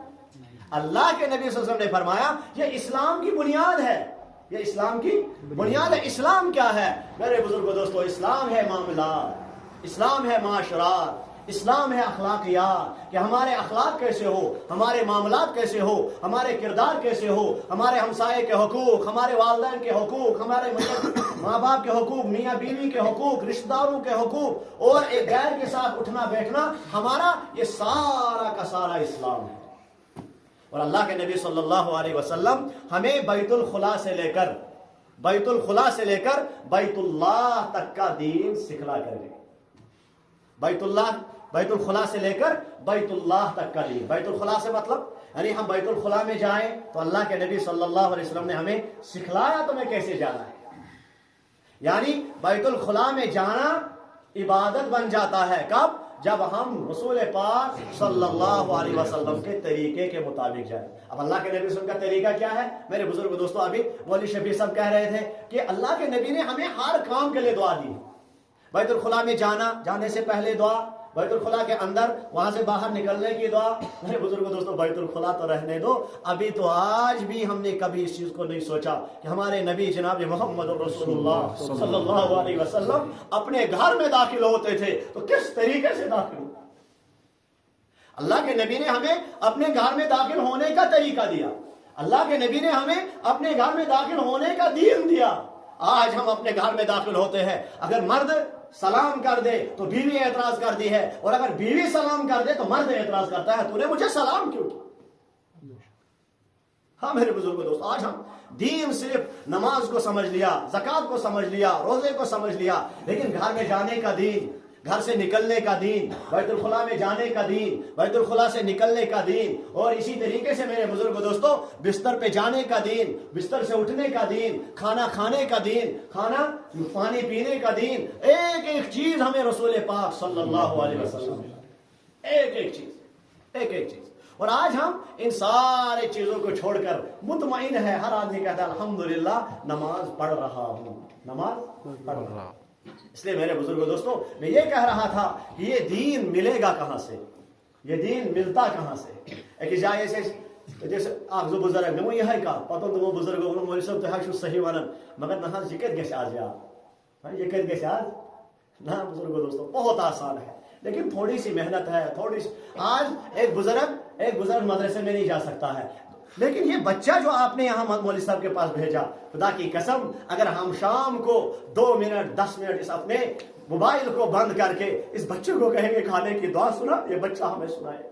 اللہ کے نبی صلی اللہ علیہ وسلم نے فرمایا یہ اسلام کی بنیاد ہے، یہ اسلام کی بنیاد ہے۔ اسلام کیا ہے میرے بزرگوں دوستو؟ اسلام ہے معاملات، اسلام ہے معاشرات، اسلام ہے اخلاقیات، کہ ہمارے اخلاق کیسے ہو، ہمارے معاملات کیسے ہو، ہمارے کردار کیسے ہو، ہمارے ہمسائے کے حقوق، ہمارے والدین کے حقوق، ہمارے ماں باپ کے حقوق، میاں بیوی کے حقوق، رشتہ داروں کے حقوق، اور ایک غیر کے ساتھ اٹھنا بیٹھنا، ہمارا یہ سارا کا سارا اسلام ہے۔ اور اللہ کے نبی صلی اللہ علیہ وسلم ہمیں بیت الخلا سے لے کر بیت اللہ تک کا دین سکھلا کر گئے۔ بیت الخلا سے لے کر بیت اللہ تک کا دین۔ بیت الخلا سے مطلب یعنی ہم بیت الخلا میں جائیں تو اللہ کے نبی صلی اللہ علیہ وسلم نے ہمیں سکھلایا تمہیں کیسے جانا ہے۔ یعنی بیت الخلا میں جانا عبادت بن جاتا ہے، کب؟ جب ہم رسول پاک صلی اللہ علیہ وسلم کے طریقے کے مطابق جائیں۔ اب اللہ کے نبی صلی اللہ علیہ وسلم کا طریقہ کیا ہے میرے بزرگ دوستو؟ ابھی مولوی شفیع صاحب کہہ رہے تھے کہ اللہ کے نبی نے ہمیں ہر کام کے لیے دعا دی۔ بیت الخلا میں جانے سے پہلے دعا، بیت الخلا کے اندر، وہاں سے باہر نکلنے کی دعا۔ میرے بزرگوں دوستو بیت الخلا تو رہنے دو، ابھی تو آج بھی ہم نے کبھی اس چیز کو نہیں سوچا کہ ہمارے نبی جناب محمد رسول اللہ صلی اللہ علیہ وسلم اپنے گھر میں داخل ہوتے تھے تو کس طریقے سے داخل ہوتے؟ اللہ کے نبی نے ہمیں اپنے گھر میں داخل ہونے کا طریقہ دیا، اللہ کے نبی نے ہمیں اپنے گھر میں داخل ہونے کا دین دیا۔ آج ہم اپنے گھر میں داخل ہوتے ہیں، اگر مرد سلام کر دے تو بیوی اعتراض کر دی ہے، اور اگر بیوی سلام کر دے تو مرد اعتراض کرتا ہے تو نے مجھے سلام کیوں کیا؟ ہاں میرے بزرگوں دوست، آج ہم دین صرف نماز کو سمجھ لیا، زکوٰۃ کو سمجھ لیا، روزے کو سمجھ لیا، لیکن گھر میں جانے کا دین، گھر سے نکلنے کا دین، بیت الخلا میں جانے کا دین، بیت الخلا سے نکلنے کا دین، اور اسی طریقے سے میرے بزرگوں دوستو بستر پہ جانے کا دین، بستر سے اٹھنے کا دین، کھانا کھانے کا دین، پانی پینے کا دین، ایک ایک چیز ہمیں رسول پاک صلی اللہ علیہ وسلم، ایک ایک چیز۔ اور آج ہم ان سارے چیزوں کو چھوڑ کر مطمئن ہے، ہر آدمی کہتا ہے الحمدللہ نماز پڑھ رہا ہوں، نماز پڑھ رہا ہوں۔ اس لیے میرے بزرگوں دوستو میں یہ کہہ رہا تھا کہ یہ دین ملے گا کہاں سے؟ یہ دین ملتا کہاں سے؟ ایک جائے جیسے آپ جو بزرگ دمو یہ ہے کا پتہ دمو بزرگ ونو مول صاحب تہ چھو صحیح ونان مگر نہ یہ کت گژھِ آز یاد، یہ کت گژھِ آز؟ نہ بزرگوں دوستوں بہت آسان ہے، لیکن تھوڑی سی محنت ہے، تھوڑی سی۔ آج ایک بزرگ مدرسے میں نہیں جا سکتا ہے، لیکن یہ بچہ جو آپ نے یہاں مولوی صاحب کے پاس بھیجا، خدا کی قسم اگر ہم شام کو 2 منٹ 10 منٹ اس اپنے موبائل کو بند کر کے اس بچے کو کہیں گے کھانے کی دعا سنا، یہ بچہ ہمیں سنائے۔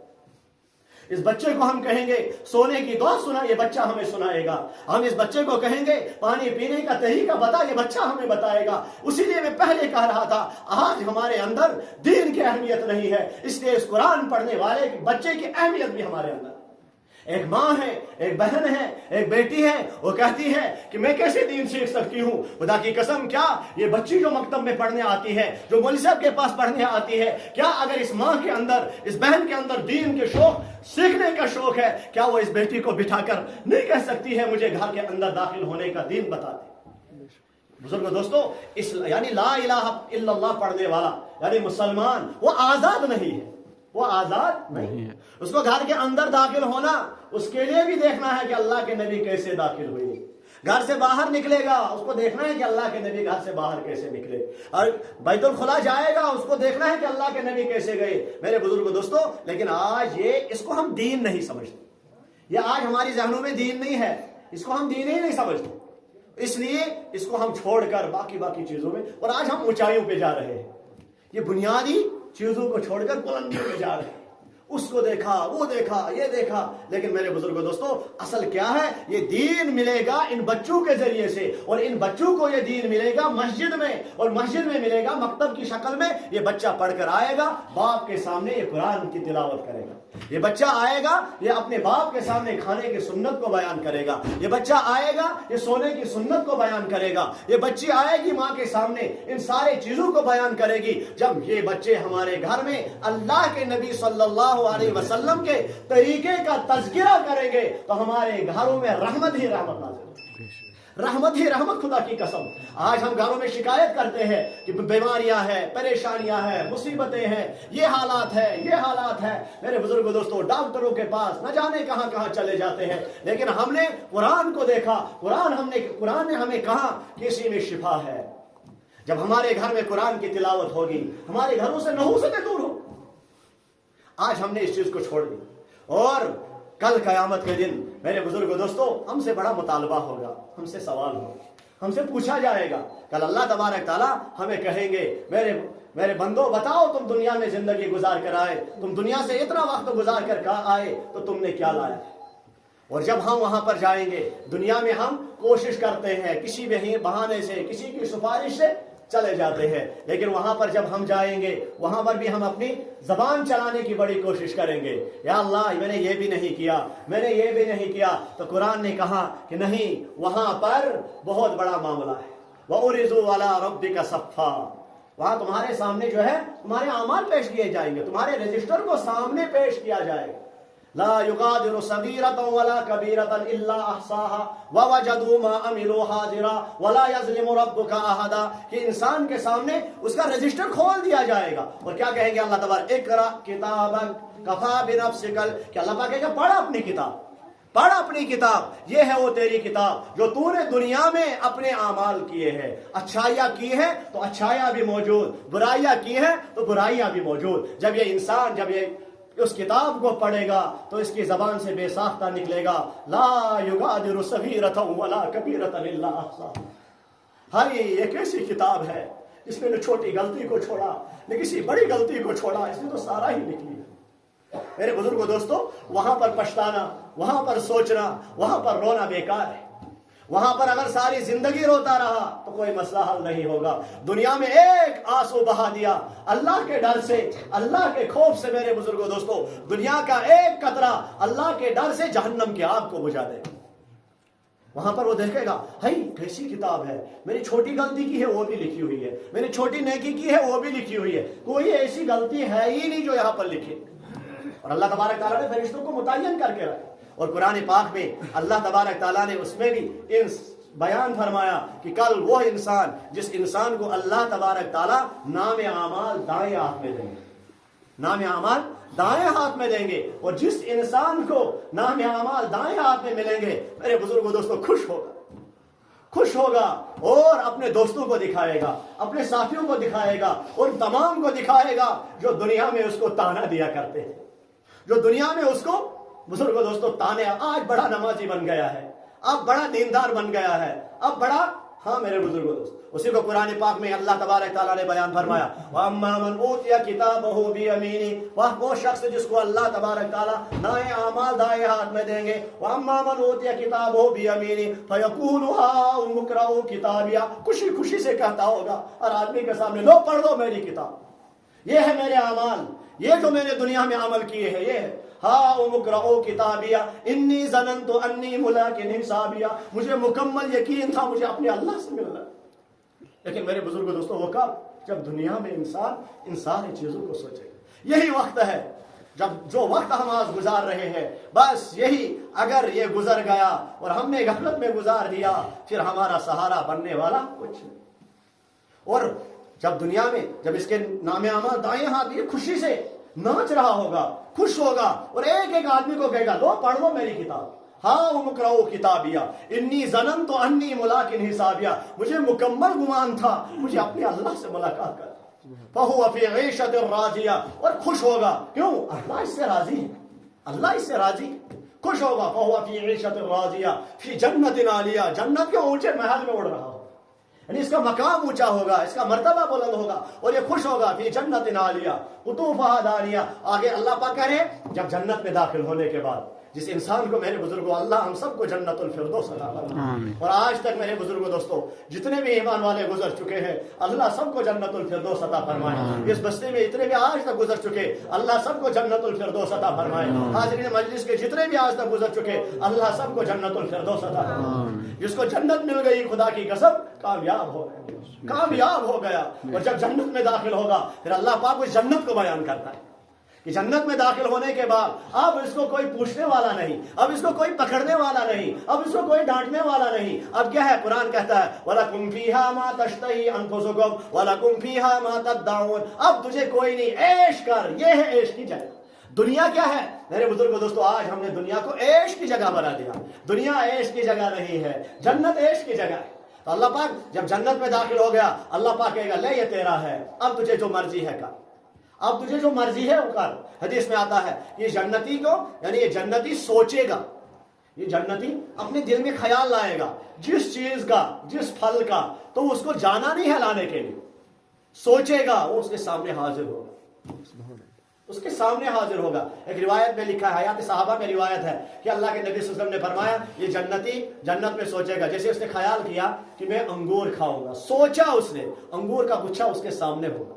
اس بچے کو ہم کہیں گے سونے کی دعا سنا، یہ بچہ ہمیں سنائے گا۔ ہم اس بچے کو کہیں گے پانی پینے کا طریقہ بتا، یہ بچہ ہمیں بتائے گا۔ اسی لیے میں پہلے کہہ رہا تھا آج ہمارے اندر دین کی اہمیت نہیں ہے، اس لیے اس قرآن پڑھنے والے بچے کی اہمیت بھی ہمارے اندر۔ ایک ماں ہے، ایک بہن ہے، ایک بیٹی ہے، وہ کہتی ہے کہ میں کیسے دین سیکھ سکتی ہوں؟ خدا کی قسم کیا یہ بچی جو مکتب میں پڑھنے آتی ہے، جو مولوی صاحب کے پاس پڑھنے آتی ہے، کیا اگر اس ماں کے اندر، اس بہن کے اندر دین کے شوق، سیکھنے کا شوق ہے، کیا وہ اس بیٹی کو بٹھا کر نہیں کہہ سکتی ہے مجھے گھر کے اندر داخل ہونے کا دین بتا دے؟ بزرگوں دوستو، یعنی لا الہ الا اللہ پڑھنے والا یعنی مسلمان وہ آزاد نہیں ہے، وہ آزاد نہیں ہے۔ اس کو گھر کے اندر داخل ہونا، اس کے لیے بھی دیکھنا ہے کہ اللہ کے نبی کیسے داخل ہوئے۔ گھر سے باہر نکلے گا، اس کو دیکھنا ہے کہ اللہ کے نبی گھر سے باہر کیسے نکلے، اور بیت الخلا جائے گا، اس کو دیکھنا ہے کہ اللہ کے نبی کیسے گئے۔ میرے بزرگوں دوستو، لیکن آج اس کو ہم دین نہیں سمجھتے، یہ آج ہماری ذہنوں میں دین نہیں ہے، اس کو ہم دین ہی نہیں سمجھتے، اس لیے اس کو ہم چھوڑ کر باقی چیزوں میں، اور آج ہم اونچائیوں پہ جا رہے ہیں، یہ بنیادی چیزوں کو چھوڑ کر بلندیوں پہ جا رہے ہیں۔ اس کو دیکھا، وہ دیکھا، یہ دیکھا، لیکن میرے بزرگوں دوستو اصل کیا ہے؟ یہ دین ملے گا ان بچوں کے ذریعے سے، اور ان بچوں کو یہ دین ملے گا مسجد میں، اور مسجد میں ملے گا مکتب کی شکل میں۔ یہ بچہ پڑھ کر آئے گا، باپ کے سامنے یہ قرآن کی تلاوت کرے گا، یہ بچہ آئے گا، یہ اپنے باپ کے سامنے کھانے کی سنت کو بیان کرے گا، یہ بچہ آئے گا، یہ سونے کی سنت کو بیان کرے گا، یہ بچی آئے گی ماں کے سامنے ان سارے چیزوں کو بیان کرے گی۔ جب یہ بچے ہمارے گھر میں اللہ کے نبی صلی اللہ علیہ وسلم کے طریقے کا تذکرہ کریں گے تو ہمارے گھروں میں رحمت ہی رحمت نازل ہوگی، رحمت ہی رحمت۔ خدا کی قسم آج ہم گھروں میں شکایت کرتے ہیں کہ بیماریاں ہیں، پریشانیاں ہیں، مصیبتیں ہیں، یہ حالات ہے، یہ حالات ہے۔ میرے بزرگوں دوستوں ڈاکٹروں کے پاس نہ جانے کہاں کہاں چلے جاتے ہیں، لیکن ہم نے قرآن کو دیکھا، قرآن نے ہمیں کہا کہ اسی میں شفا ہے۔ جب ہمارے گھر میں قرآن کی تلاوت ہوگی، ہمارے گھروں سے نحوستیں دور ہو۔ آج ہم نے اس چیز کو چھوڑ دیا، اور کل قیامت کے دن میرے بزرگوں دوستو ہم سے بڑا مطالبہ ہوگا، ہم سے سوال ہوگا، ہم سے پوچھا جائے گا۔ کل اللہ تبارک تعالیٰ ہمیں کہیں گے میرے بندو بتاؤ تم دنیا میں زندگی گزار کر آئے، تم دنیا سے اتنا وقت گزار کر آئے تو تم نے کیا لایا؟ اور جب ہم وہاں پر جائیں گے، دنیا میں ہم کوشش کرتے ہیں کسی بھی بہانے سے، کسی کی سفارش سے چلے جاتے ہیں، لیکن وہاں پر جب ہم جائیں گے وہاں پر بھی ہم اپنی زبان چلانے کی بڑی کوشش کریں گے، یا اللہ میں نے یہ بھی نہیں کیا، میں نے یہ بھی نہیں کیا۔ تو قرآن نے کہا کہ نہیں، وہاں پر بہت بڑا معاملہ ہے، وَعُرِضُوا عَلَىٰ رَبِّكَ صَفًّا، وہاں تمہارے سامنے جو ہے تمہارے اعمال پیش کیے جائیں گے، تمہارے رجسٹر کو سامنے پیش کیا جائے گا۔ لا يغادر صغيرة ولا كبيرة إلا أحصاها ووجدوا ما عملوا حاضرا ولا يظلم ربك أحدا، کہ انسان کے سامنے اس کا رجسٹر کھول دیا جائے گا، اور کیا کہیں گے اللہ تبارک اقرأ کتابک کفا بنفسک، کہ اللہ پاک کہے گا پڑھ اپنی کتاب، پڑھ اپنی کتاب، یہ ہے وہ تیری کتاب جو تو نے دنیا میں اپنے اعمال کیے ہیں، اچھائیاں کی ہیں تو اچھائیاں بھی موجود، برائیاں کی ہیں تو برائیاں بھی موجود۔ جب یہ انسان جب یہ اس کتاب کو پڑھے گا تو اس کی زبان سے بے ساختہ نکلے گا لا یغادر صغیرۃ ولا کبیرۃ الا احصاها۔ ہاں یہ کیسی کتاب ہے، اس نے نہ چھوٹی غلطی کو چھوڑا نہ کسی بڑی غلطی کو چھوڑا، اس نے تو سارا ہی لکھ لیا۔ میرے بزرگوں دوستو وہاں پر پچھتانا، وہاں پر سوچنا، وہاں پر رونا بیکار ہے۔ وہاں پر اگر ساری زندگی روتا رہا تو کوئی مسئلہ حل نہیں ہوگا۔ دنیا میں ایک آنسو بہا دیا اللہ کے ڈر سے، اللہ کے خوف سے، میرے بزرگوں دوستو دنیا کا ایک قطرہ اللہ کے ڈر سے جہنم کی آگ کو بجھا دے گا۔ وہاں پر وہ دیکھے گا ہائی کیسی کتاب ہے، میں نے چھوٹی غلطی کی ہے وہ بھی لکھی ہوئی ہے، میں نے چھوٹی نیکی کی ہے وہ بھی لکھی ہوئی ہے، کوئی ایسی غلطی ہے ہی نہیں جو یہاں پر لکھے۔ اور اللہ تبارک تعالیٰ نے فرشتوں کو متعین کر کے رکھا، اور قرآن پاک میں اللہ تبارک تعالیٰ نے اس میں بھی بیان فرمایا کہ کل وہ انسان جس انسان کو اللہ تبارک تعالیٰ نام اعمال دائیں ہاتھ میں دیں گے، نام اعمال دائیں ہاتھ میں دیں گے، اور جس انسان کو نام اعمال دائیں ہاتھ میں ملیں گے میرے بزرگوں دوستوں خوش ہوگا اور اپنے دوستوں کو دکھائے گا، اپنے ساتھیوں کو دکھائے گا، اور تمام کو دکھائے گا جو دنیا میں اس کو تانا دیا کرتے ہیں، جو دنیا میں اس کو بزرگوں دوستوں تانے، آج بڑا نمازی بن گیا ہے، اب بڑا دیندار بن گیا ہے، اب بڑا، ہاں میرے بزرگوں دوست، اسی کو قرآن پاک میں اللہ تبارک تعالیٰ نے بیان فرمایا، وَأَمَّا مَنْ أُوتِيَ كِتَابَهُ بِيَمِينِهِ، وہ شخص جس کو اللہ تبارک تعالیٰ دائیں اعمال دائیں ہاتھ میں دیں گے، وَأَمَّا مَنْ أُوتِيَ كِتَابَهُ بِيَمِينِهِ فَيَقُولُ هَاؤُمُ اقْرَءُوا كِتَابِيَهْ، خوشی سے کہتا ہوگا ہر آدمی کے سامنے، لو پڑھ لو میری کتاب، یہ ہے میرے اعمال، یہ جو میں نے دنیا میں عمل کیے ہیں یہ ہے، ہاؤم اقرؤوا کتابیہ انی ظننت انی ملاق حسابیہ، مجھے مکمل یقین تھا مجھے اپنے اللہ سے ملنا، لیکن میرے بزرگوں دوستوں وہ کب؟ جب دنیا میں انسان ان ساری چیزوں کو سوچے گا، یہی وقت ہے جب جو وقت ہم آج گزار رہے ہیں، بس یہی اگر یہ گزر گیا اور ہم نے غفلت میں گزار دیا پھر ہمارا سہارا بننے والا کچھ نہیں۔ اور جب دنیا میں جب اس کے نام اعمال دائیں ہاتھ یہ خوشی سے ناچ رہا ہوگا، خوش ہوگا، اور ایک ایک آدمی کو کہے گا لو پڑھ لو میری کتاب، ہاں اقرؤوا کتابیہ انی ظننت انی ملاق حسابیہ، مجھے مکمل گمان تھا مجھے اپنے اللہ سے ملاقات کر، فہو فی عیشۃ راضیہ، اور خوش ہوگا، کیوں؟ اللہ اس سے راضی ہے، اللہ اس سے راضی خوش ہوگا، فہو فی عیشۃ راضیہ فی جنت عالیہ، جنت کے اونچے محل میں اڑ رہا ہوگا، یعنی اس کا مقام اونچا ہوگا، اس کا مرتبہ بلند ہوگا، اور یہ خوش ہوگا فی جنت عالیہ قطوفہا دانیہ۔ آگے اللہ پاک کہہ رہے ہیں جب جنت میں داخل ہونے کے بعد جس انسان کو میرے بزرگوں اللہ ہم سب کو جنت الفردوس عطا فرمائے، اور آج تک میرے بزرگوں دوستوں جتنے بھی ایمان والے گزر چکے ہیں اللہ سب کو جنت الفردوس عطا فرمائے، اس بستی میں اتنے بھی آج تک گزر چکے اللہ سب کو جنت الفردوس عطا فرمائے، حاضرین مجلس کے جتنے بھی آج تک گزر چکے اللہ سب کو جنت الفردوس عطا فرمائے۔ جس کو جنت مل گئی خدا کی قسم کامیاب ہو گیا، کامیاب ہو گیا، اور جب جنت میں داخل ہوگا پھر اللہ پاک اس جنت کو بیان کرتا ہے کہ جنت میں داخل ہونے کے بعد اب اس کو کوئی پوچھنے والا نہیں، اب اس کو کوئی پکڑنے والا نہیں، اب اس کو کوئی ڈانٹنے والا نہیں، اب کیا ہے؟ قرآن کہتا ہے وَلَكُمْ فِيهَا مَا تَشْتَهِي أَنفُسُكُمْ وَلَكُمْ فِيهَا مَا تَدَّعُونَ، اب تجھے کوئی نہیں، عیش کر، یہ ہے عیش کی جگہ۔ دنیا کیا ہے میرے بزرگوں دوستو؟ آج ہم نے دنیا کو عیش کی جگہ بنا دیا، دنیا عیش کی جگہ نہیں ہے، جنت عیش کی جگہ ہے۔ تو اللہ پاک جب جنت میں داخل ہو گیا اللہ پاک کہے گا لے یہ تیرا ہے، اب تجھے جو مرضی ہے کر، اب تجھے جو مرضی ہے وہ کر۔ حدیث میں آتا ہے یہ جنتی کو، یعنی یہ جنتی سوچے گا، یہ جنتی اپنے دل میں خیال لائے گا جس چیز کا، جس پھل کا، تو اس کو جانا نہیں ہے لانے کے لیے، سوچے گا وہ اس کے سامنے حاضر ہوگا، اس کے سامنے حاضر ہوگا۔ ایک روایت میں لکھا ہے، حیات صحابہ میں روایت ہے کہ اللہ کے نبی صلی اللہ علیہ وسلم نے فرمایا یہ جنتی جنت میں سوچے گا، جیسے اس نے خیال کیا کہ میں انگور کھاؤں گا، سوچا اس نے انگور کا گچھا اس کے سامنے ہوگا۔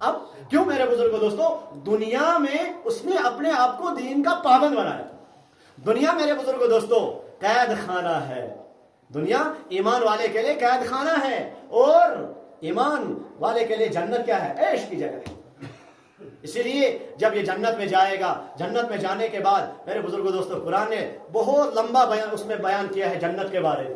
اب کیوں میرے بزرگوں دوستو؟ دنیا میں اس نے اپنے آپ کو دین کا پابند بنایا۔ دنیا میرے بزرگوں دوستو قید خانہ ہے، دنیا ایمان والے کے لیے قید خانہ ہے، اور ایمان والے کے لیے جنت کیا ہے؟ عیش کی جگہ ہے۔ اسی لیے جب یہ جنت میں جائے گا، جنت میں جانے کے بعد میرے بزرگوں دوستو قرآن نے بہت لمبا بیان اس میں بیان کیا ہے جنت کے بارے میں،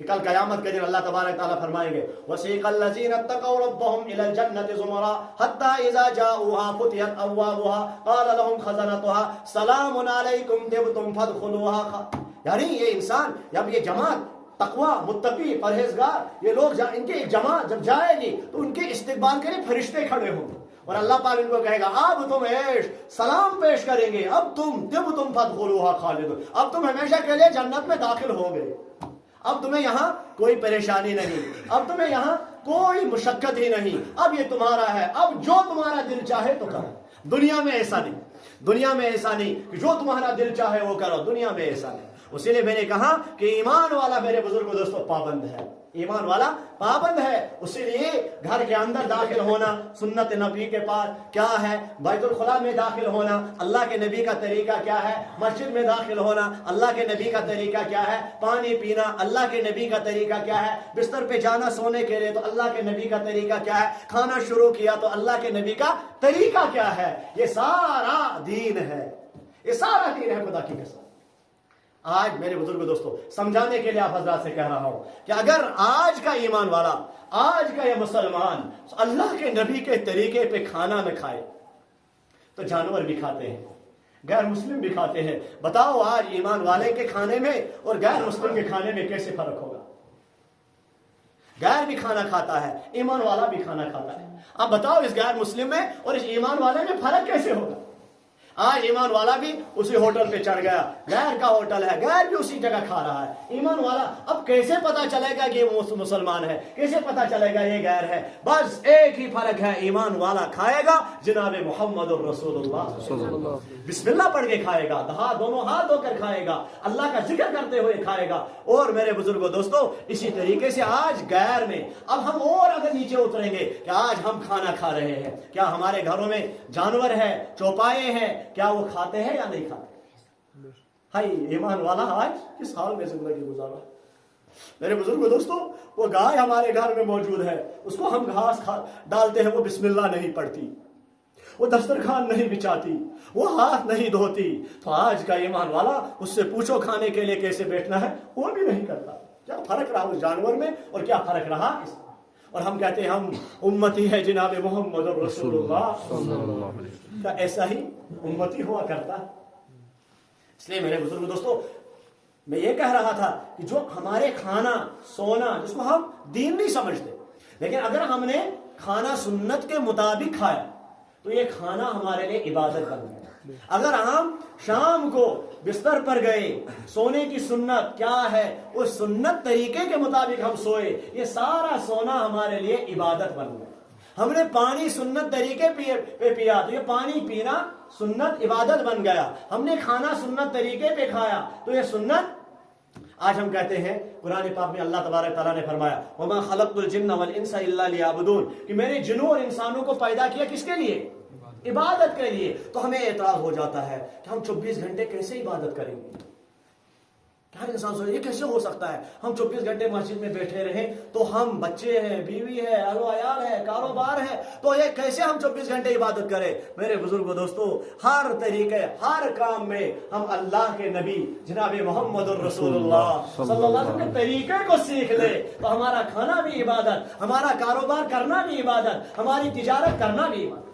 کہ کل قیامت کے دن اللہ تبارک تعالیٰ فرمائیں گے وَسِيقَ الَّذِينَ اتَّقَوْا رَبَّهُمْ إِلَى الْجَنَّةِ زُمَرًا حَتَّى إِذَا جَاءُوهَا فُتِحَتْ أَبْوَابُهَا قَالَ لَهُمْ خَزَنَتُهَا سَلَامٌ عَلَيْكُمْ طِبْتُمْ فَادْخُلُوهَا۔ یعنی یہ انسان جب یہ جماعت تقوی، متقی، پرہیزگار یہ لوگ ان کی ایک جماعت جب جائے گی تو ان کے استقبال کے لیے فرشتے کھڑے ہوں گے، اور اللہ پاک ان کو کہے گا اب تم عیش سلام پیش کریں گے، اب تم فادخلوها خالدون، اب تم ہمیشہ کے لیے جنت میں داخل ہو گئے، اب تمہیں یہاں کوئی پریشانی نہیں، اب تمہیں یہاں کوئی مشقت ہی نہیں، اب یہ تمہارا ہے، اب جو تمہارا دل چاہے تو کرو۔ دنیا میں ایسا نہیں، دنیا میں ایسا نہیں کہ جو تمہارا دل چاہے وہ کرو، دنیا میں ایسا نہیں۔ اسی لیے میں نے کہا کہ ایمان والا میرے بزرگوں دوستوں پابند ہے، ایمان والا پابند ہے۔ اسی لیے گھر کے اندر داخل ہونا سنت نبی کے پاس کیا ہے، بیت الخلاء میں داخل ہونا اللہ کے نبی کا طریقہ کیا ہے، مسجد میں داخل ہونا اللہ کے نبی کا طریقہ کیا ہے، پانی پینا اللہ کے نبی کا طریقہ کیا ہے، بستر پہ جانا سونے کے لیے تو اللہ کے نبی کا طریقہ کیا ہے، کھانا شروع کیا تو اللہ کے نبی کا طریقہ کیا ہے، یہ سارا دین ہے، یہ سارا دین ہے خدا کی قسم۔ آج میرے بزرگوں دوستوں سمجھانے کے لیے آپ حضرات سے کہہ رہا ہوں کہ اگر آج کا ایمان والا، آج کا یہ مسلمان اللہ کے نبی کے طریقے پہ کھانا نہ کھائے، تو جانور بھی کھاتے ہیں، غیر مسلم بھی کھاتے ہیں۔ بتاؤ آج ایمان والے کے کھانے میں اور غیر مسلم کے کھانے میں کیسے فرق ہوگا؟ غیر بھی کھانا کھاتا ہے، ایمان والا بھی کھانا کھاتا ہے۔ اب بتاؤ اس غیر مسلم میں اور اس ایمان والے میں فرق کیسے ہوگا؟ آج ایمان والا بھی اسی ہوٹل پہ چڑھ گیا، غیر کا ہوٹل ہے، غیر بھی اسی جگہ کھا رہا ہے۔ ایمان والا اب کیسے پتا چلے گا کہ یہ مسلمان ہے؟ کیسے پتا چلے گا یہ غیر ہے؟ بس ایک ہی فرق ہے، ایمان والا کھائے گا جناب محمد الرسول اللہ بسم اللہ پڑھ کے کھائے گا، دونوں ہاتھ دھو کر کھائے گا، اللہ کا ذکر کرتے ہوئے کھائے گا۔ اور میرے بزرگوں دوستو، اسی طریقے سے آج غیر میں اب ہم اور اگر نیچے اتریں گے کہ آج ہم کھانا کھا رہے ہیں، کیا ہمارے گھروں میں جانور ہے، چوپائے ہیں، کیا وہ کھاتے ہیں یا نہیں کھاتے؟ ہائی ایمان والا آج کس حال میں زندگی گزارا؟ میرے بزرگوں دوستو، وہ گائے ہمارے گھر میں موجود ہے، اس کو ہم گھاس ڈالتے ہیں، وہ بسم اللہ نہیں پڑھتی، وہ دسترخوان نہیں بچھاتی، وہ ہاتھ نہیں دھوتی۔ تو آج کا ایمان والا اس سے پوچھو کھانے کے لیے کیسے بیٹھنا ہے، وہ بھی نہیں کرتا۔ کیا فرق رہا اس جانور میں اور کیا فرق رہا اس میں؟ اور ہم کہتے ہیں ہم امتی ہے جناب محمد رسول اللہ، کیا ایسا ہی امتی ہوا کرتا؟ اس لیے میرے بزرگ دوستو، میں یہ کہہ رہا تھا کہ جو ہمارے کھانا سونا جس کو ہم دین نہیں سمجھتے، لیکن اگر ہم نے کھانا سنت کے مطابق کھایا تو یہ کھانا ہمارے لیے عبادت بن گیا۔ اگر ہم شام کو بستر پر گئے، سونے کی سنت کیا ہے، اس سنت طریقے کے مطابق ہم سوئے، یہ سارا سونا ہمارے لیے عبادت بن گیا۔ ہم نے پانی سنت طریقے پہ پیا تو یہ پانی پینا سنت عبادت بن گیا۔ ہم نے کھانا سنت طریقے پہ کھایا تو یہ سنت۔ آج ہم کہتے ہیں قرآن پاک میں اللہ تبارک تعالیٰ نے فرمایا وَمَا خَلَقْتُ الْجِنَّ وَالْإِنسَ إِلَّا لِيَعْبُدُونَ، کہ میں نے جنوں اور انسانوں کو پیدا کیا کس کے لیے؟ عبادت کے لیے۔ تو ہمیں اعتراض ہو جاتا ہے کہ ہم 24 گھنٹے کیسے عبادت کریں گے؟ ہر انسان سوچے یہ کیسے ہو سکتا ہے؟ ہم 24 گھنٹے مسجد میں بیٹھے رہیں تو ہم بچے ہیں، بیوی ہے، اہل و عیال ہے، کاروبار ہے، تو یہ کیسے ہم 24 گھنٹے عبادت کریں؟ میرے بزرگوں دوستو، ہر طریقے ہر کام میں ہم اللہ کے نبی جناب محمد الرسول اللہ صلی اللہ علیہ وسلم کے طریقے کو سیکھ لے تو ہمارا کھانا بھی عبادت، ہمارا کاروبار کرنا بھی عبادت، ہماری تجارت کرنا بھی عبادت۔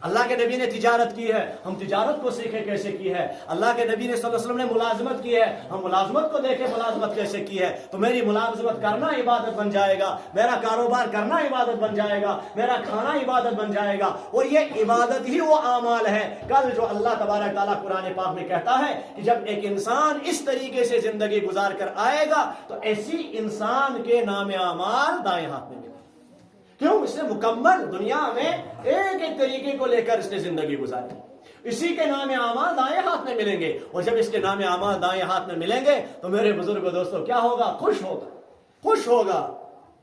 اللہ کے نبی نے تجارت کی ہے، ہم تجارت کو سیکھیں کیسے کی ہے۔ اللہ کے نبی نے صلی اللہ علیہ وسلم نے ملازمت کی ہے، ہم ملازمت کو دیکھیں ملازمت کیسے کی ہے۔ تو میری ملازمت کرنا عبادت بن جائے گا، میرا کاروبار کرنا عبادت بن جائے گا، میرا کھانا عبادت بن جائے گا۔ اور یہ عبادت ہی وہ اعمال ہے کل جو اللہ تبارک تعالیٰ قرآن پاک میں کہتا ہے کہ جب ایک انسان اس طریقے سے زندگی گزار کر آئے گا تو ایسی انسان کے نام اعمال دائیں ہاتھ میں ملے۔ کیوں؟ اس نے مکمل دنیا میں ایک ایک طریقے کو لے کر اس نے زندگی گزاری، اسی کے نام اعمال دائیں ہاتھ میں ملیں گے۔ اور جب اس کے نام اعمال دائیں ہاتھ میں ملیں گے تو میرے بزرگوں دوستو کیا ہوگا؟ خوش ہوگا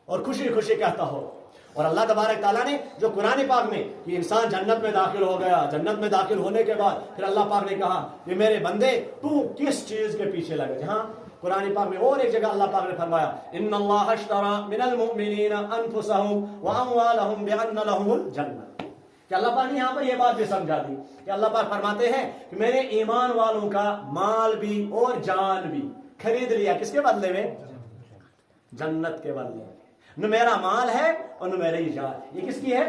اور خوشی خوشی کہتا ہو۔ اور اللہ تبارک تعالیٰ نے جو قرآن پاک میں کہ انسان جنت میں داخل ہو گیا، جنت میں داخل ہونے کے بعد پھر اللہ پاک نے کہا کہ میرے بندے تو کس چیز کے پیچھے لگے؟ جہاں قرآن پاک میں اور ایک جگہ اللہ پاک نے فرمایا ان اللہ اشترى من المؤمنین انفسهم واموالهم بان لهم الجنہ، کہ اللہ پاک نے یہاں پر یہ بات بھی سمجھا دی کہ اللہ پاک فرماتے ہیں کہ میں نے ایمان والوں کا مال بھی اور جان بھی خرید لیا، کس کے بدلے میں؟ جنت کے بدلے میں۔ نہ میرا مال ہے اور نہ میری جان، یہ کس کی ہے؟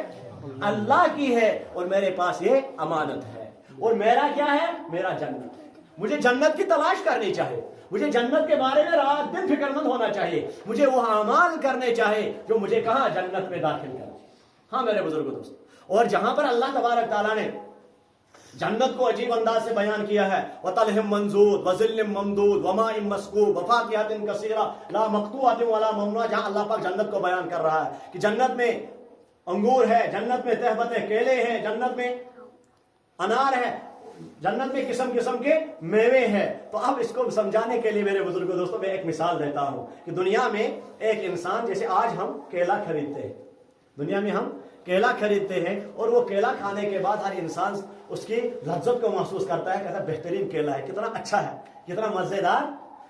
اللہ کی ہے، اور میرے پاس یہ امانت ہے۔ اور میرا کیا ہے؟ میرا جنت ہے۔ مجھے جنت کی تلاش کرنی چاہیے، مجھے جنت کے بارے میں رات دن فکر مند ہونا چاہیے، مجھے وہ اعمال کرنے چاہیے جو مجھے کہاں؟ جنت میں داخل کرے۔ ہاں میرے بزرگوں دوست، اور جہاں پر اللہ تبارک تعالیٰ نے جنت کو عجیب انداز سے بیان کیا ہے وَطَلْحٍ مَّنضُودٍ وَظِلٍّ مَّمْدُودٍ وَمَاءٍ مَّسْكُوبٍ وَفَاكِهَةٍ كَثِيرَةٍ لَا مَقْطُوعَةٍ وَلَا مَمْنُوعَةٍ، جہاں اللہ پاک جنت کو بیان کر رہا ہے کہ جنت میں انگور ہے، جنت میں تہبت کیلے ہیں، جنت میں انار ہے، جنت میں قسم قسم کے میوے ہیں۔ تو اب اس کو سمجھانے کے لیے میرے بزرگوں دوستوں میں ایک مثال دیتا ہوں کہ دنیا میں ایک انسان، جیسے آج ہم کیلا خریدتے ہیں، دنیا میں ہم کیلا خریدتے ہیں اور وہ کیلا کھانے کے بعد ہر انسان اس کی لذت کو محسوس کرتا ہے، کہتا ہے بہترین کیلا ہے، کتنا اچھا ہے، کتنا مزیدار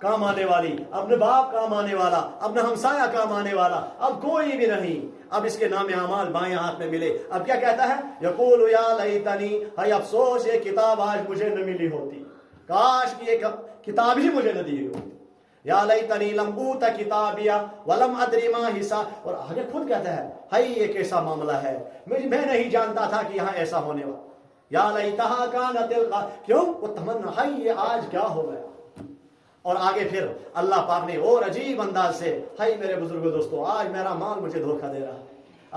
کام آنے والی، اپنے باپ کام آنے والا، اپنا ہمسایہ کام آنے والا، اب کوئی بھی نہیں۔ اب اس کے نام اعمال بائیں ہاتھ میں ملے، اب کیا کہتا ہے؟ یقول یا لیتنی، ہے افسوس یہ کتاب آج مجھے نہ ملی ہوتی، کاش کہ یہ کتاب ہی مجھے نہ دی ہوتی۔ یا لیتنی لم اوت کتابیہ ولم ادری ما حساب، اور آگے خود کہتا ہے ہائی یہ کیسا معاملہ ہے، میں نہیں جانتا تھا کہ یہاں ایسا ہونے والا۔ یا لیتہا کانت القاضیہ، کیوں؟ وہ تمنا ہائی یہ آج کیا ہو گیا۔ اور آگے پھر اللہ پاک نے اور عجیب انداز سے، ہائی میرے بزرگوں دوستو، آج میرا مال مجھے دھوکہ دے رہا ہے،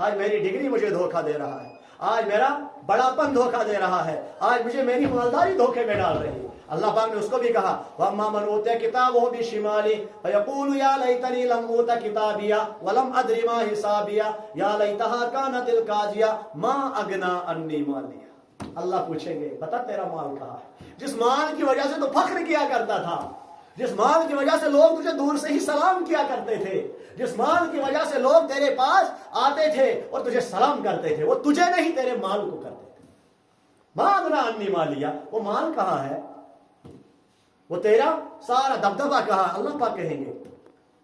آج میری ڈگری مجھے دھوکہ دے رہا ہے، آج میرا بڑاپن دھوکہ دے رہا ہے، آج مجھے میری مالداری دھوکے میں ڈال رہی ہے۔ اللہ پاک نے اس کو بھی کہا وَأَمَّا مَنْ أُوتِيَ كِتَابَهُ بِشِمَالِهِ فَيَقُولُ يَا لَيْتَنِي لَمْ أُوتَ كِتَابِيَهْ وَلَمْ أَدْرِ مَا حِسَابِيَهْ يَا لَيْتَهَا كَانَتِ الْقَاضِيَةَ مَا أَغْنَىٰ عَنِّي مَالِيَهْ۔ اللہ پوچھیں گے بتا تیرا مال کہاں ہے، جس مال کی وجہ سے تو فخر کیا کرتا تھا، جس مال کی وجہ سے لوگ تجھے دور سے ہی سلام کیا کرتے تھے، جس مال کی وجہ سے لوگ تیرے پاس آتے تھے اور تجھے سلام کرتے تھے، وہ تجھے نہیں تیرے مال کو کرتے تھے۔ مَا أَغْنَىٰ عَنِّي مَالِيَهْ، وہ مال کہاں ہے، وہ تیرا سارا دبدبہ کہا؟ اللہ پاک کہیں گے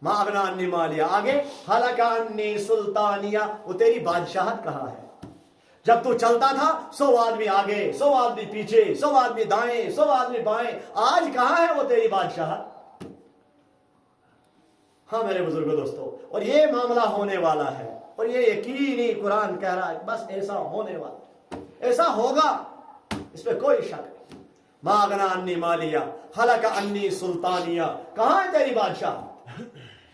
ما اغنی عنی مالیہ، آگے ہلک عنی سلطانیہ، وہ تیری بادشاہت کہاں ہے؟ جب تو چلتا تھا 100 آدمی آگے، 100 آدمی پیچھے، 100 آدمی دائیں، 100 آدمی بائیں، آج کہاں ہے وہ تیری بادشاہت؟ ہاں میرے بزرگوں دوستو، اور یہ معاملہ ہونے والا ہے، اور یہ یقینی قرآن کہہ رہا ہے بس ایسا ہونے والا، ایسا ہوگا، اس پہ کوئی شک نہیں۔ ما اغنی عنی مالیہ ہلک عنی سلطانیہ، کہاں ہے تیری بادشاہ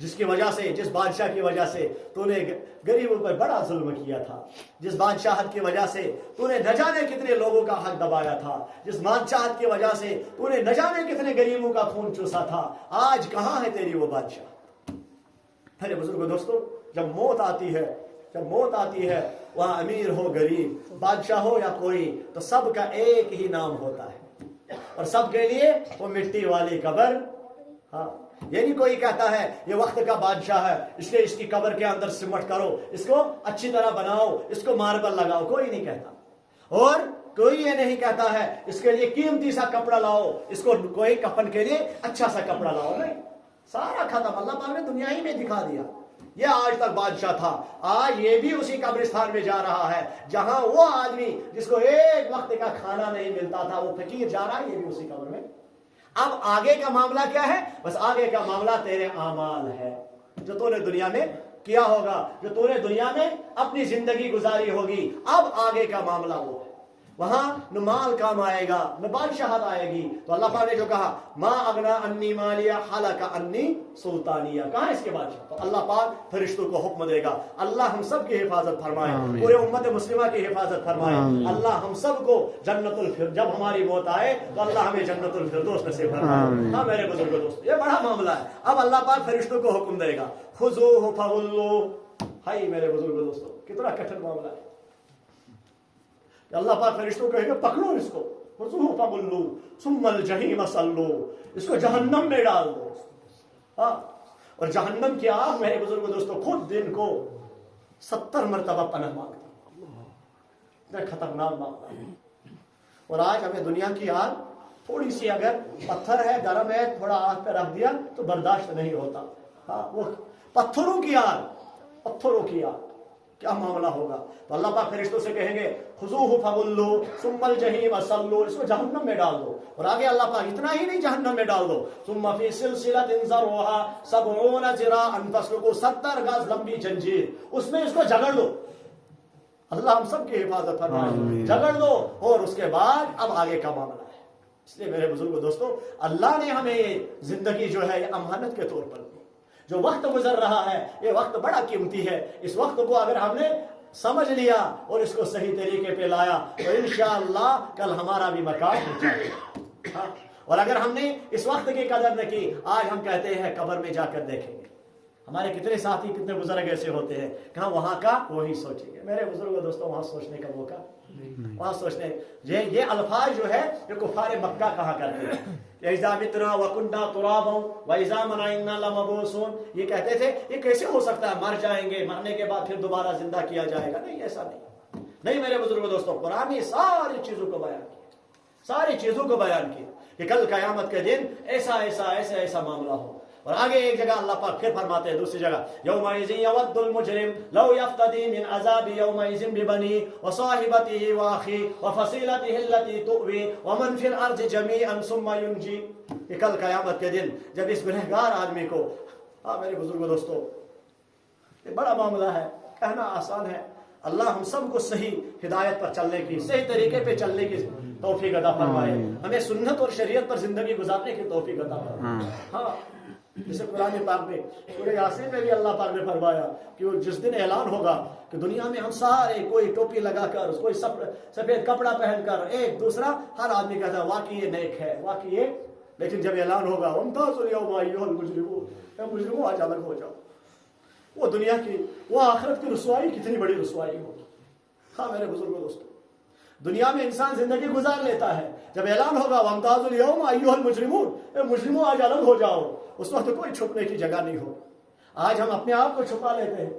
جس کی وجہ سے، جس بادشاہ کی وجہ سے تو نے غریبوں پر بڑا ظلم کیا تھا، جس بادشاہت کی وجہ سے تو نے نہ جانے کتنے لوگوں کا حق دبایا تھا، جس بادشاہت کی وجہ سے تو نے نہ جانے کتنے غریبوں کا خون چوسا تھا، آج کہاں ہے تیری وہ بادشاہ؟ میرے بزرگوں دوستو، جب موت آتی ہے، جب موت آتی ہے، وہاں امیر ہو غریب، بادشاہ ہو یا کوئی، تو سب کا ایک ہی نام ہوتا ہے، اور سب کے لیے وہ مٹی والی قبر۔ ہاں یہ نہیں کوئی کہتا ہے یہ وقت کا بادشاہ ہے اس لیے اس کی قبر کے اندر سمٹ کرو، اس کو اچھی طرح بناؤ، اس کو ماربل لگاؤ، کوئی نہیں کہتا۔ اور کوئی یہ نہیں کہتا ہے اس کے لیے قیمتی سا کپڑا لاؤ، اس کو کوئی کفن کے لیے اچھا سا کپڑا لاؤ، نہیں، سارا ختم۔ اللہ پاک نے دنیا ہی میں دکھا دیا، یہ آج تک بادشاہ تھا، آج یہ بھی اسی قبرستان میں جا رہا ہے جہاں وہ آدمی جس کو ایک وقت کا کھانا نہیں ملتا تھا، وہ فقیر جا رہا ہے، یہ بھی اسی قبر میں۔ اب آگے کا معاملہ کیا ہے؟ بس آگے کا معاملہ تیرے اعمال ہے، جو تو نے دنیا میں کیا ہوگا، جو تو نے دنیا میں اپنی زندگی گزاری ہوگی، اب آگے کا معاملہ وہ ہے۔ وہاں نہ مال کام آئے گا، نہ بادشاہت آئے گی۔ تو اللہ پاک نے جو کہا ما اغنی عنی مالیہ ہلک عنی سلطانیہ، کہاں اس کے بادشاہ؟ تو اللہ پاک فرشتوں کو حکم دے گا، اللہ ہم سب کی حفاظت فرمائے، پورے امت مسلمہ کی حفاظت فرمائے، اللہ ہم سب کو جنت الفردوس، جب ہماری موت آئے تو اللہ ہمیں جنت الفردوس نصیب فرمائے۔ ہاں میرے بزرگوں دوست، یہ بڑا معاملہ ہے۔ اب اللہ پاک فرشتوں کو حکم دے گا خذوہ فغلوہ۔ ہائی میرے بزرگوں دوستو، کتنا کٹھن معاملہ ہے۔ اللہ پاک فرشتوں کہیں گے پکڑو اس کو، خذوہ فغلوہ ثم الجحیم صلوہ، اس کو جہنم میں ڈال دو۔ ہاں، اور جہنم کی آگ میرے بزرگوں دوستو خود دن کو 70 مرتبہ پناہ مانگتا ہے، خطرناک معاملہ ہے۔ اور آج ہمیں دنیا کی آگ تھوڑی سی اگر پتھر ہے، گرم ہے، تھوڑا آگ پہ رکھ دیا تو برداشت نہیں ہوتا۔ ہاں، وہ پتھروں کی آگ، پتھروں کی آگ، کیا معاملہ ہوگا؟ تو اللہ پاک فرشتوں سے کہیں گے خذوہ فغلوہ ثم الجحیم صلوہ، اس کو جہنم میں ڈال دو۔ اور آگے اللہ پاک اتنا ہی نہیں جہنم میں ڈال دو، ثم فی سلسلۃ ذرعها 70 ذراعا فاسلکوہ، 70 گز لمبی زنجیر، اس میں اس کو جگڑ دو۔ اللہ ہم سب کی حفاظت فرمائے، جگڑ دو۔ اور اس کے بعد اب آگے کا معاملہ ہے۔ اس لیے میرے بزرگوں دوستو، اللہ نے ہمیں یہ زندگی جو ہے یہ امانت کے طور پر دی۔ جو وقت گزر رہا ہے یہ وقت بڑا قیمتی ہے، اس وقت کو اگر ہم نے سمجھ لیا اور اس کو صحیح طریقے پہ لایا تو انشاءاللہ کل ہمارا بھی مقام ہو جائے گا۔ اور اگر ہم نے اس وقت کی قدر نہ کی، آج ہم کہتے ہیں قبر میں جا کر دیکھیں گے، ہمارے کتنے ساتھی کتنے بزرگ ایسے ہوتے ہیں کہاں وہاں کا وہی سوچیں گے۔ میرے بزرگوں دوستوں، وہاں سوچنے کا موقع نہیں، وہاں سوچنے یہ الفاظ جو ہے یہ کفار مکہ کہا کرتے ہیں، اِذَا مِتْنَا وَكُنَّا تُرَابًا وَإِذَا مَنَعِنَّا لَمَبْعُوثُونَ، یہ کہتے تھے یہ کیسے ہو سکتا ہے، مر جائیں گے، مرنے کے بعد پھر دوبارہ زندہ کیا جائے گا؟ نہیں، ایسا نہیں۔ نہیں میرے بزرگوں دوستوں، قرآن نے ساری چیزوں کو بیان کیا، ساری چیزوں کو بیان کیا۔ کہ کل قیامت کے دن ایسا ایسا ایسا ایسا معاملہ ہو. اور آگے ایک جگہ اللہ پاک پھر فرماتے ہیں دوسری جگہ یومئذ یود المجرم لو یفتدی من عذاب یومئذ ببنی وصاحبته واخیہ وفصیلته التي تؤوی ومن فی الارض جمیعا ثم ینجی. کہ کل قیامت کے دن جب اس گنہگار آدمی کو میرے بزرگوں دوستو یہ بڑا معاملہ ہے، کہنا آسان ہے. اللہ ہم سب کو صحیح ہدایت پر چلنے کی، صحیح طریقے پہ چلنے کی توفیق عطا فرمائے. ہمیں سنت اور شریعت پر زندگی گزارنے کی توفیق عطا فرمائے. ہاں جیسے قرآن پاک میں سورہ یاسین میں بھی اللہ پاک نے فرمایا کہ وہ جس دن اعلان ہوگا کہ دنیا میں ہم سارے کوئی ٹوپی لگا کر کوئی سفید کپڑا پہن کر ایک دوسرا ہر آدمی کہتا ہے واقعی یہ نیک ہے واقعی یہ، لیکن جب اعلان ہوگا وامتازوا اليوم ایھا المجرمون، اے مجرموں آج الگ ہو جاؤ. وہ دنیا کی وہ آخرت کی رسوائی کتنی بڑی رسوائی ہوگی. ہاں میرے بزرگوں دوستو دنیا میں انسان زندگی گزار لیتا ہے، جب اعلان ہوگا وامتازوا اليوم ایھا المجرمون، اے مجرموں آج الگ ہو جاؤ، اس وقت کوئی چھپنے کی جگہ نہیں ہو. آج ہم اپنے آپ کو چھپا لیتے ہیں،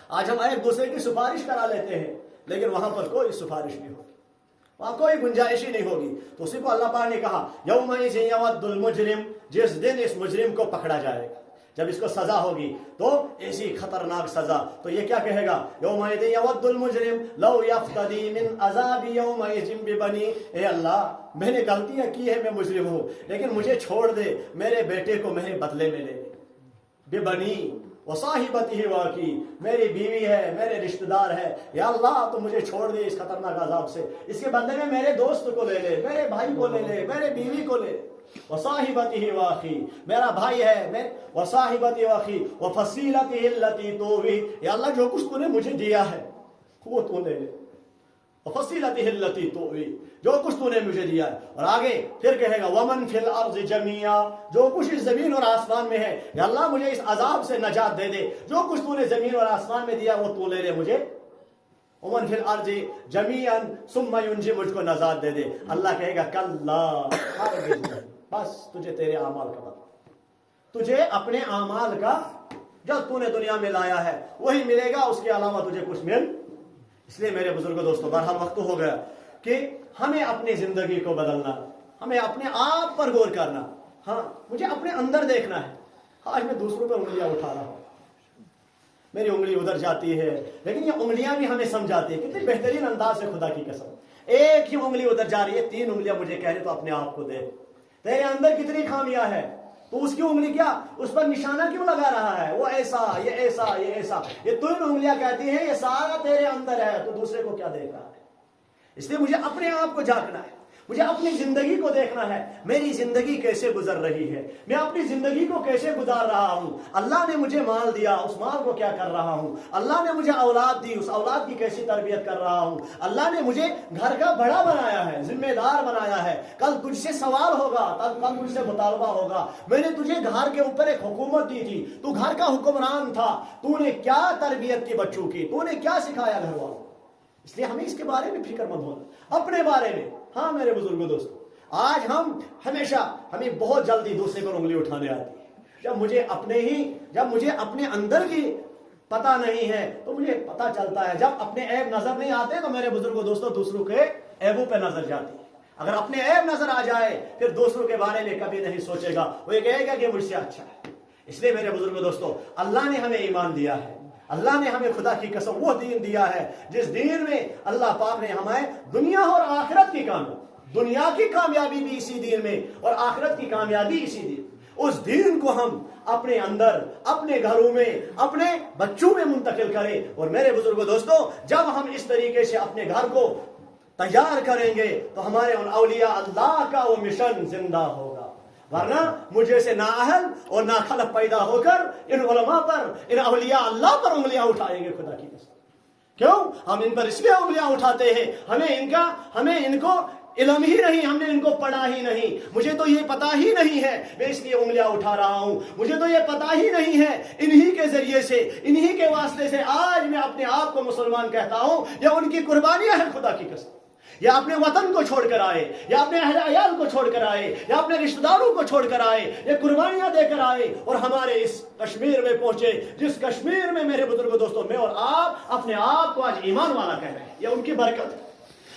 آج ہم ایک دوسرے کی سفارش کرا لیتے ہیں، لیکن وہاں پر کوئی سفارش نہیں ہوگی، وہاں کوئی گنجائش ہی نہیں ہوگی. تو اسی کو اللہ پاک نے کہا یومئذ یود المجرم، جس دن اس مجرم کو پکڑا جائے گا، جب اس کو سزا ہوگی تو ایسی خطرناک سزا، تو یہ کیا کہے گا یومئذ یود المجرم لو یفتدی من عذاب یومئذ ببنی. اے اللہ میں نے غلطیاں کی ہے، میں مجرم ہوں، لیکن مجھے چھوڑ دے، میرے بیٹے کو میرے بدلے میں لے لے. ببنی وصاحبتہ واخی، میری بیوی ہے، میرے رشتہ دار ہے، یا اللہ تو مجھے چھوڑ دے اس خطرناک عذاب سے، اس کے بدلے میں میرے دوست کو لے لے، میرے بھائی کو لے لے، میرے بیوی کو لے. وصاحبتہ واخی، میرا بھائی ہے، میں وصاحبتہ واخی وفصیلتہ التي تؤوی، یا اللہ جو کچھ تو نے مجھے دیا ہے وہ تو لے لے. وفصیلتہ التي تؤوی، جو کچھ تو نے مجھے دیا ہے. اور آگے پھر کہے گا ومن فی الارض جمیعا، جو کچھ اس زمین اور آسمان میں ہے، یا اللہ مجھے اس عذاب سے نجات دے دے، جو کچھ تو نے زمین اور آسمان میں دیا وہ تو لے لے مجھے. ومن فی الارض جمیعا ثم ینجی، مجھ کو نجات دے دے. اللہ کہے گا کلا، ہرگز نہیں، بس تجھے تیرے اعمال کا بدلہ، تجھے اپنے اعمال کا جو تو نے دنیا میں لایا ہے وہی ملے گا، اس کے علاوہ تجھے کچھ مل. اس لیے میرے بزرگوں دوستوں بہرحال وقت ہو گیا کہ ہمیں اپنی زندگی کو بدلنا، ہمیں اپنے آپ پر غور کرنا. ہاں مجھے اپنے اندر دیکھنا ہے. آج میں دوسروں پہ انگلیاں اٹھا رہا ہوں، میری انگلی ادھر جاتی ہے، لیکن یہ انگلیاں بھی ہمیں سمجھاتی ہیں کتنی بہترین انداز سے، خدا کی قسم. ایک ہی انگلی ادھر جا رہی ہے، 3 انگلیاں مجھے کہہ رہے تو اپنے آپ کو دیکھ، تیرے اندر کتنی خامیاں ہے، تو اس کی انگلی کیا اس پر نشانہ کیوں لگا رہا ہے، وہ ایسا یہ ایسا یہ ایسا، یہ 3 انگلیاں کہتی ہیں یہ سارا تیرے اندر ہے، تو دوسرے کو کیا دیکھ رہا ہے. اس لیے مجھے اپنے آپ کو جھانکنا ہے، مجھے اپنی زندگی کو دیکھنا ہے، میری زندگی کیسے گزر رہی ہے، میں اپنی زندگی کو کیسے گزار رہا ہوں. اللہ نے مجھے مال دیا، اس مال کو کیا کر رہا ہوں. اللہ نے مجھے اولاد دی، اس اولاد کی کیسی تربیت کر رہا ہوں. اللہ نے مجھے گھر کا بڑا بنایا ہے، ذمہ دار بنایا ہے، کل تجھ سے سوال ہوگا، کل تجھ سے مطالبہ ہوگا. میں نے تجھے گھر کے اوپر ایک حکومت دی تھی، تو گھر کا حکمران تھا، تو نے کیا تربیت کی بچوں کی، تو نے کیا سکھایا گھر والوں. اس لیے ہمیں اس کے بارے میں فکر مند ہونا، اپنے بارے میں. ہاں میرے بزرگوں دوستو آج ہمیں بہت جلدی دوسرے پر انگلی اٹھانے آتی ہے. جب مجھے اپنے اندر کی پتہ نہیں ہے تو مجھے پتہ چلتا ہے، جب اپنے عیب نظر نہیں آتے تو میرے بزرگوں دوستو دوسروں کے عیبوں پہ نظر جاتی ہے. اگر اپنے عیب نظر آ جائے پھر دوسروں کے بارے میں کبھی نہیں سوچے گا، وہ یہ کہے گا کہ مجھ سے اچھا ہے. اس لیے میرے بزرگوں دوستو اللہ نے ہمیں ایمان دیا ہے، اللہ نے ہمیں خدا کی قسم وہ دین دیا ہے جس دین میں اللہ پاک نے ہمیں دنیا اور آخرت کی دنیا کی کامیابی بھی اسی دین میں اور آخرت کی کامیابی اسی دین. اس دین کو ہم اپنے اندر، اپنے گھروں میں، اپنے بچوں میں منتقل کریں. اور میرے بزرگوں دوستو جب ہم اس طریقے سے اپنے گھر کو تیار کریں گے تو ہمارے ان اولیاء اللہ کا وہ مشن زندہ ہوگا. ورنہ مجھے سے نااہل اور ناخلق پیدا ہو کر ان علماء پر، ان اولیاء اللہ پر انگلیاں اٹھائیں گے. خدا کی قسم کیوں ہم ان پر اس لیے انگلیاں اٹھاتے ہیں، ہمیں ان کو علم ہی نہیں، ہم نے ان کو پڑھا ہی نہیں. مجھے تو یہ پتا ہی نہیں ہے، میں اس لیے انگلیاں اٹھا رہا ہوں. مجھے تو یہ پتا ہی نہیں ہے، انہی کے ذریعے سے، انہی کے واسطے سے آج میں اپنے آپ کو مسلمان کہتا ہوں. یا ان کی قربانیاں ہیں خدا کی قسم. یا اپنے وطن کو چھوڑ کر آئے، یا اپنے اہل عیال کو چھوڑ کر آئے، یا اپنے رشتہ داروں کو چھوڑ کر آئے، یہ قربانیاں دے کر آئے اور ہمارے اس کشمیر میں پہنچے، جس کشمیر میں میرے بزرگوں دوستوں میں اور آپ اپنے آپ کو آج ایمان والا کہہ رہے ہیں. یہ ان کی برکت ہے.